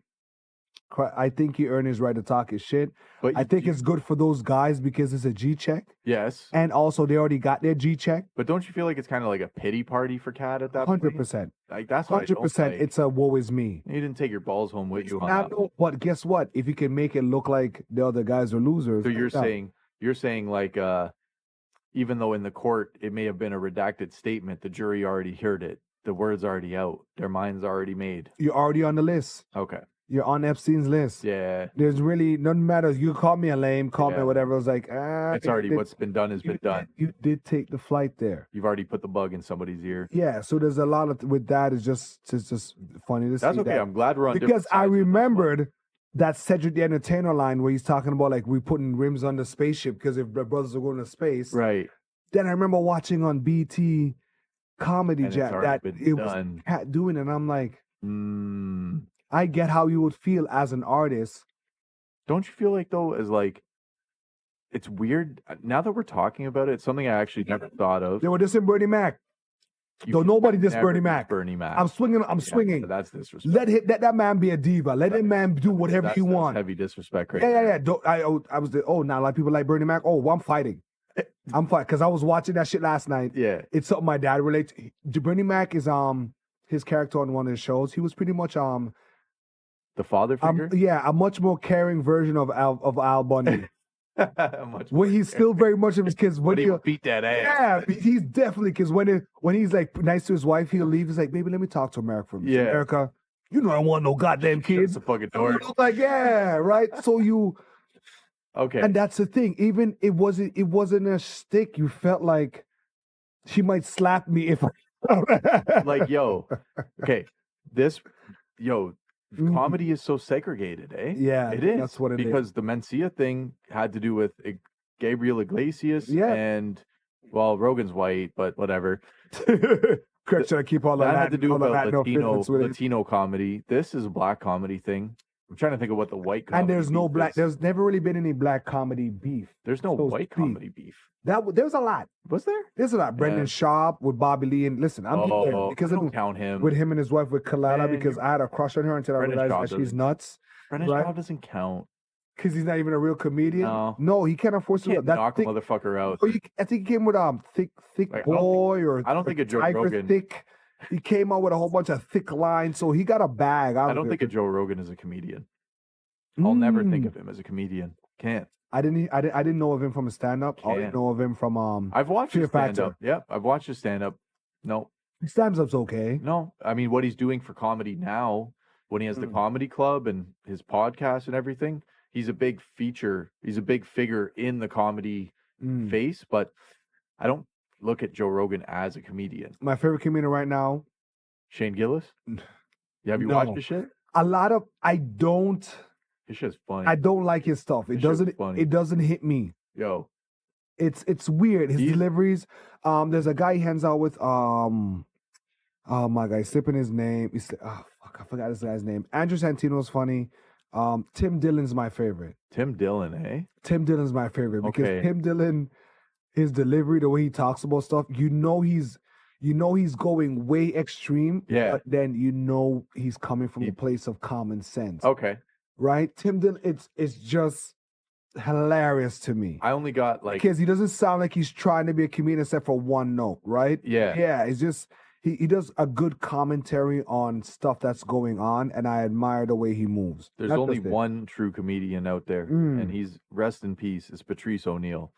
I think he earned his right to talk his shit. But I think it's good for those guys because it's a G check. Yes. And also they already got their G check. But don't you feel like it's kind of like a pity party for Katt at that 100%. Point? Like that's 100%. It's a woe is me. You didn't take your balls home with you. But guess what? If you can make it look like the other guys are losers. So you're saying like even though in the court it may have been a redacted statement, the jury already heard it. The word's already out. Their mind's already made. You're already on the list. Okay. You're on Epstein's list. Yeah. There's really nothing matters. You call me a lame, call me whatever. It was like, it's already what's been done has been done. You did take the flight there. You've already put the bug in somebody's ear. Yeah. So there's a lot of with that. It's just funny to see. That's okay. That. I'm glad we're on because I remembered that Cedric the Entertainer line where he's talking about like we putting rims on the spaceship because if the brothers are going to space. Right. Then I remember watching on BT Comedy Jack that it was Katt doing it, and I'm like, I get how you would feel as an artist. Don't you feel like though, as like, it's weird now that we're talking about it? It's something I actually never thought of. They were dissing Bernie Mac. Though nobody dissed Bernie Mac. Bernie Mac. I'm swinging. That's disrespect. Let that man be a diva. Let that man do whatever he wants. Heavy disrespect, right? Yeah. I was now a lot of people like Bernie Mac. Oh, well, I'm fighting. I'm fighting because I was watching that shit last night. Yeah, it's something my dad relates. Bernie Mac is his character on one of his shows. He was pretty much the father figure. A much more caring version of Al Bundy. When he's still very much of his kids. When he beat that ass. Yeah, he's definitely because when he's like nice to his wife, he'll leave. He's like, baby, let me talk to America for a minute. Yeah, America, you know I don't want no goddamn kids. The fucking door. Like right. So you. Okay. And that's the thing. Even it wasn't a stick. You felt like she might slap me if I like, yo. Okay. Comedy is so segregated, eh? Yeah. It is. That's what it is. Because the Mencia thing had to do with Gabriel Iglesias and Rogan's white, but whatever. Correct. Should I keep all that? Had to do with Latino comedy. This is a black comedy thing. I'm trying to think of what the white comedy and there's no black. Is. There's never really been any black comedy beef. There's no white comedy beef. There's a lot. Was there? There's a lot. Brendan Schaub with Bobby Lee and listen, I'm there because I don't count him with him and his wife with Kalala because I had a crush on her until I realized that she's nuts. Brendan Schaub doesn't count because he's not even a real comedian. No, he can't afford to knock a motherfucker out. I think he came with thick like, boy I don't think a Joe Rogan. Thick. He came out with a whole bunch of thick lines, so he got a bag. I don't think a Joe Rogan is a comedian. I'll never think of him as a comedian. Can't. I didn't know of him from a stand-up. I didn't know of him from I've watched his stand-up. Yep, I've watched his stand-up. No. His stand-up's okay. No. I mean, what he's doing for comedy now, when he has the comedy club and his podcast and everything, he's a big feature. He's a big figure in the comedy face, but I don't look at Joe Rogan as a comedian. My favorite comedian right now? Shane Gillis? Have you watched his shit? I don't... His shit's funny. I don't like his stuff. It doesn't hit me. Yo. It's weird. His deliveries. There's a guy he hangs out with. Oh my God, he's slipping his name. I forgot this guy's name. Andrew Santino's funny. Tim Dillon's my favorite. Tim Dillon, eh? Tim Dillon's my favorite because Tim Dillon, his delivery, the way he talks about stuff, he's going way extreme. Yeah. But then he's coming from a place of common sense. Okay. Right? Tim Dillon, it's just hilarious to me. I only got like because he doesn't sound like he's trying to be a comedian except for one note, right? Yeah. Yeah, it's just he does a good commentary on stuff that's going on, and I admire the way he moves. There's only one true comedian out there, and he's rest in peace. Is Patrice O'Neal.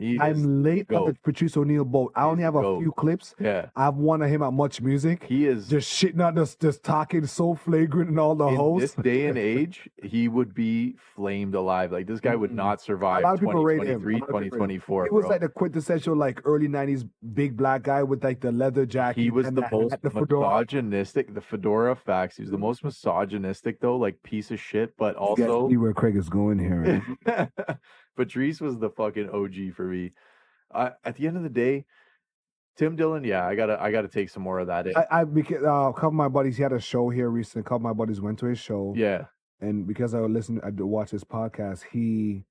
I'm late on the Patrice O'Neal boat. I only have a few clips. Yeah. I have one of him at Much Music. He is just shitting out, just talking so flagrant and all the hosts. In this day and age, he would be flamed alive. Like, this guy would not survive 2023, 2024. He was like the quintessential, like, early 90s big black guy with, like, the leather jacket. He was the most misogynistic. The fedora facts. He was the most misogynistic, though, like, piece of shit, but also... See where Craig is going here. Patrice was the fucking OG for me. At the end of the day, Tim Dillon, yeah, I gotta take some more of that in. Because a couple of my buddies, he had a show here recently. A couple of my buddies went to his show. Yeah. And because I watch his podcast, he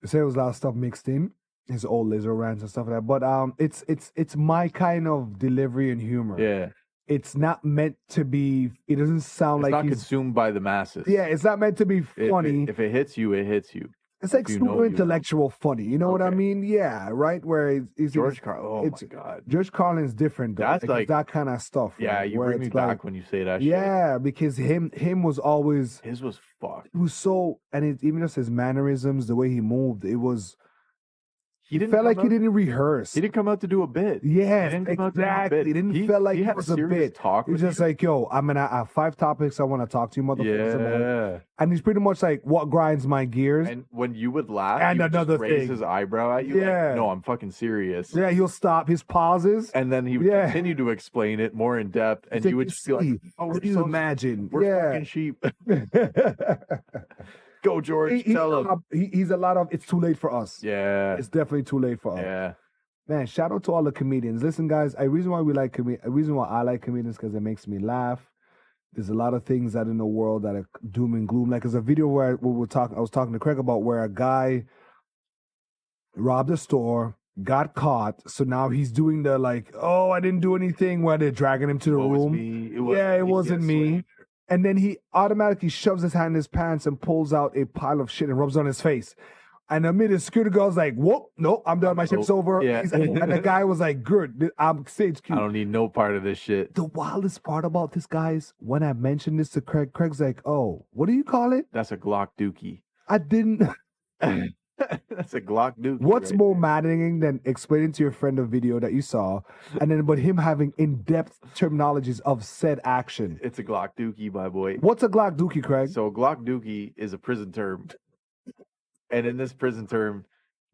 said there was a lot of stuff mixed in, his old Lizzo rants and stuff like that. But it's my kind of delivery and humor. Yeah. It's not meant to be. It doesn't sound like he's not consumed by the masses. Yeah, it's not meant to be funny. If it hits you, it hits you. It's like super intellectual funny. You know what I mean? Yeah, right? Where it's George Carlin. Oh my God. George Carlin's different, though. That's like that kind of stuff. Yeah, right? you bring me back when you say that shit. Yeah, because him was always... His was fucked. It was so... And even just his mannerisms, the way he moved, it was... He felt like he didn't rehearse. He didn't come out to do a bit. Yeah, exactly. He didn't feel like it was a bit. Talk he was just like, yo, I have 5 topics I want to talk to you, motherfuckers. Yeah. And he's pretty much like, what grinds my gears? And when you would laugh, and he another would raise his eyebrow at you. Yeah. Like, no, I'm fucking serious. Yeah, he'll stop his pauses. And then he would continue to explain it more in depth. And you would just feel like, oh, what do you imagine? We're fucking sheep. Go, George. Tell him. He's a lot of, it's too late for us. Yeah. It's definitely too late for us. Yeah. Man, shout out to all the comedians. Listen, guys, a reason why I like comedians because it makes me laugh. There's a lot of things that in the world that are doom and gloom. Like there's a video where I was talking to Craig about where a guy robbed a store, got caught, so now he's doing the like, oh, I didn't do anything, where they're dragging him to the room. It wasn't me. And then he automatically shoves his hand in his pants and pulls out a pile of shit and rubs it on his face. And the security girl's like, whoop, nope, I'm done. My shift's over. Yeah. And the guy was like, good, I'm stage cute. I don't need no part of this shit. The wildest part about this, guys, when I mentioned this to Craig, Craig's like, oh, what do you call it? That's a Glock dookie. I didn't. That's a Glock dookie. What's more maddening than explaining to your friend a video that you saw, but him having in-depth terminologies of said action? It's a Glock dookie, my boy. What's a Glock dookie, Craig? So a Glock dookie is a prison term. And in this prison term,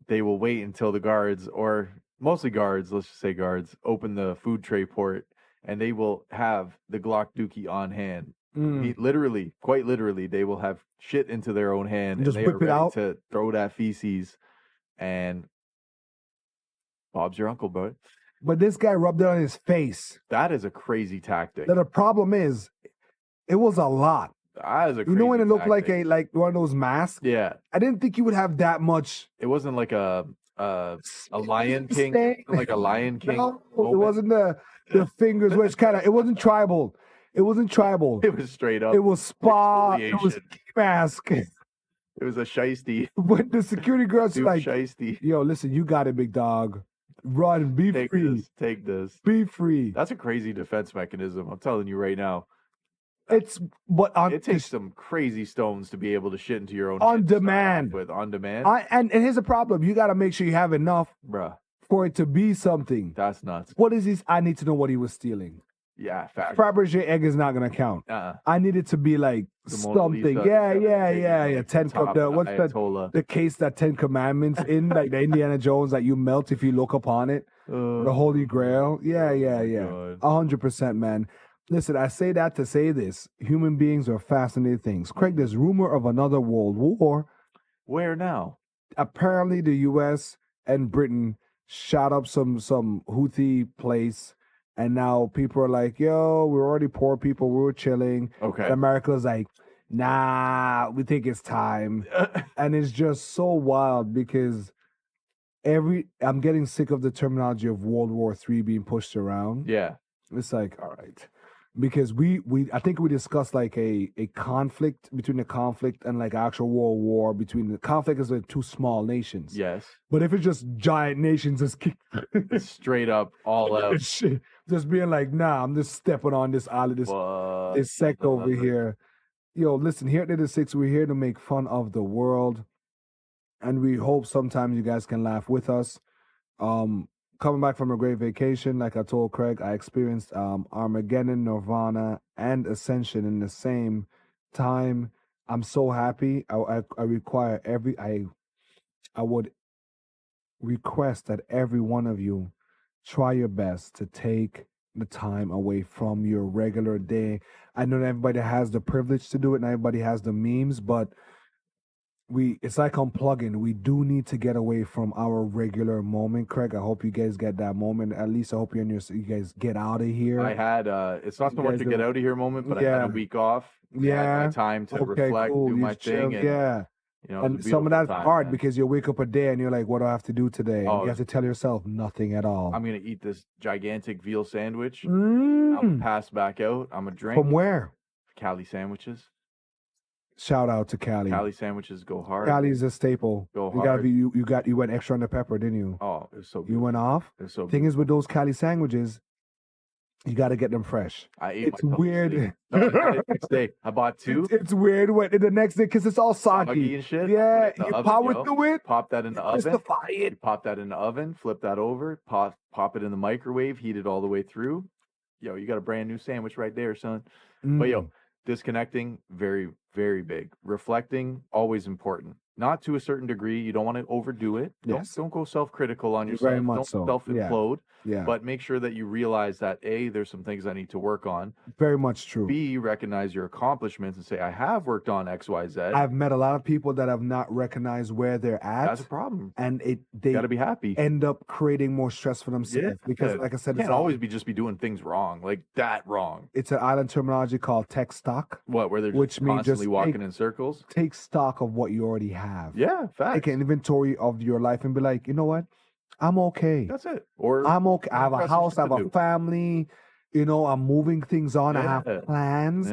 they will wait until the guards, or mostly guards, let's just say guards, open the food tray port, and they will have the Glock dookie on hand. Quite literally, they will have shit into their own hand, just and they whip are it ready out to throw that feces. And Bob's your uncle, bud. But this guy rubbed it on his face. That is a crazy tactic. The problem is, it was a lot. That is a crazy when it looked tactic. like one of those masks? Yeah. I didn't think you would have that much. It wasn't like a Lion King, like a Lion King. No, it wasn't the fingers, which it wasn't tribal. It wasn't tribal. It was straight up. It was spa. It was mask. It was a shiesty. But the security girl's like, shiesty. Yo, listen, you got it, big dog. Run, be free. Take this. Be free. That's a crazy defense mechanism. I'm telling you right now. It takes some crazy stones to be able to shit into your own on demand. On demand. And here's the problem: you got to make sure you have enough, bruh, for it to be something. That's nuts. What is this? I need to know what he was stealing. Yeah, fact. Fabergé egg is not gonna count. I need it to be like something. Yeah. The case that 10 Commandments in, like the Indiana Jones that you melt if you look upon it, the Holy Grail. Yeah. 100%, man. Listen, I say that to say this. Human beings are fascinating things. Craig, there's rumor of another world war. Where now? Apparently the U.S. and Britain shot up some Houthi place, and now people are like, yo, we're already poor people. We were chilling. Okay. And America's like, nah, we think it's time. And it's just so wild because I'm getting sick of the terminology of World War III being pushed around. Yeah. It's like, all right. because I think we discussed like a conflict between the conflict and like actual world war between the conflict is like two small nations. Yes. But if it's just giant nations just kick straight up all out, shit, just being like, nah, I'm just stepping on this island, this sect over here. Yo, listen, here at the Six, we're here to make fun of the world, and we hope sometimes you guys can laugh with us. Coming back from a great vacation, like I told Craig, I experienced Armageddon, Nirvana, and Ascension in the same time. I'm so happy. I require I would request that every one of you try your best to take the time away from your regular day. I know that everybody has the privilege to do it, and everybody has the memes, but it's like unplugging. We do need to get away from our regular moment. Craig, I hope you guys get that moment. At least I hope you guys get out of here. I had it's not so much a get out of here moment, but I had a week off. Yeah, I had my time to reflect, do my thing, and and some of that's hard because you wake up a day and you're like, what do I have to do today? And you have to tell yourself nothing at all. I'm gonna eat this gigantic veal sandwich. I'm gonna pass back out. I'm gonna drink. From where? Cali sandwiches. Shout out to Cali. Cali sandwiches go hard. Cali's a staple. Go hard. You went extra on the pepper, didn't you? Oh, it was so good. You went off? It was so Thing good. is with those Cali sandwiches, you got to get them fresh. I ate it's weird. The next day, I bought two. It's weird when the next day because it's all soggy and shit. Yeah, you power through it. Pop that in the oven. Justify it. You pop that in the oven. Flip that over. Pop it in the microwave. Heat it all the way through. Yo, you got a brand new sandwich right there, son. But yo, disconnecting, very, very big. Reflecting, always important. Not to a certain degree. You don't want to overdo it. Yes. Don't go self-critical on yourself. Very much don't so. self-implode. Yeah. But make sure that you realize that A, there's some things I need to work on. Very much true. B, recognize your accomplishments and say, I have worked on X, Y, Z. I've met a lot of people that have not recognized where they're at. That's a problem. And they got to be happy. End up creating more stress for themselves. Because like I said, you can't always just be doing things wrong, like that wrong. It's an island terminology called tech stock. What, where they're just constantly walking in circles? Take stock of what you already have. Yeah, facts. Take an inventory of your life and be like, you know what? I'm okay. That's it. Or I'm okay. I have a house, I have a family, I'm moving things on. I have plans.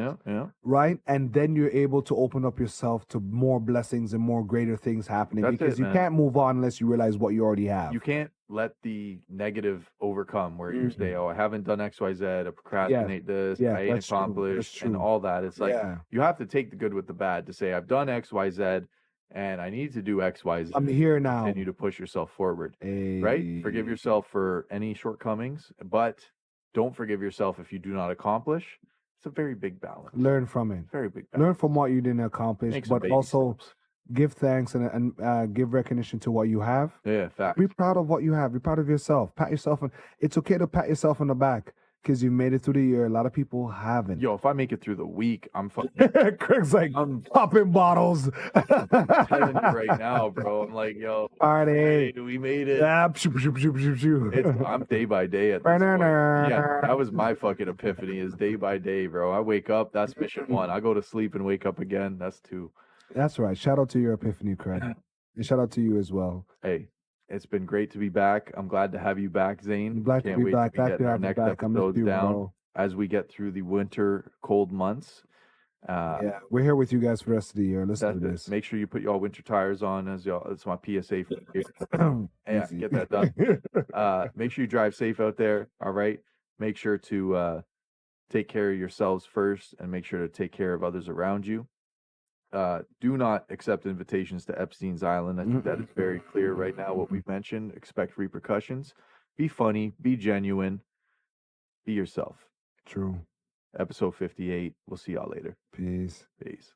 Right? And then you're able to open up yourself to more blessings and more greater things happening because you can't move on unless you realize what you already have. You can't let the negative overcome where you say, oh, I haven't done X, Y, Z, I procrastinate this, I ain't accomplished, and all that. It's like you have to take the good with the bad to say, I've done X, Y, Z, and I need to do X, Y, Z. I'm here now. Continue to push yourself forward, right? Forgive yourself for any shortcomings, but don't forgive yourself if you do not accomplish. It's a very big balance. Learn from it. Very big balance. Learn from what you didn't accomplish, but also give thanks and give recognition to what you have. Yeah, fact. Be proud of what you have. Be proud of yourself. Pat yourself on. It's okay to pat yourself on the back. Because you made it through the year. A lot of people haven't. Yo, if I make it through the week, I'm fucking. Craig's like, I'm popping bottles. I'm telling you right now, bro. I'm like, yo, party. We made it. Yeah, I'm day by day at this point. Yeah, that was my fucking epiphany is day by day, bro. I wake up, that's mission 1. I go to sleep and wake up again, that's 2. That's right. Shout out to your epiphany, Craig. And shout out to you as well. Hey. It's been great to be back. I'm glad to have you back, Zane. Glad to be back. Glad to have you back. Episodes down as we get through the winter cold months. Yeah, we're here with you guys for the rest of the year. Let's do this. Make sure you put y'all winter tires on as y'all. It's my PSA for you. Yeah, get that done. Make sure you drive safe out there. All right. Make sure to take care of yourselves first, and make sure to take care of others around you. Do not accept invitations to Epstein's Island. I think that is very clear right now. What we've mentioned, expect repercussions. Be funny, be genuine, be yourself. True. Episode 58. We'll see y'all later. Peace. Peace.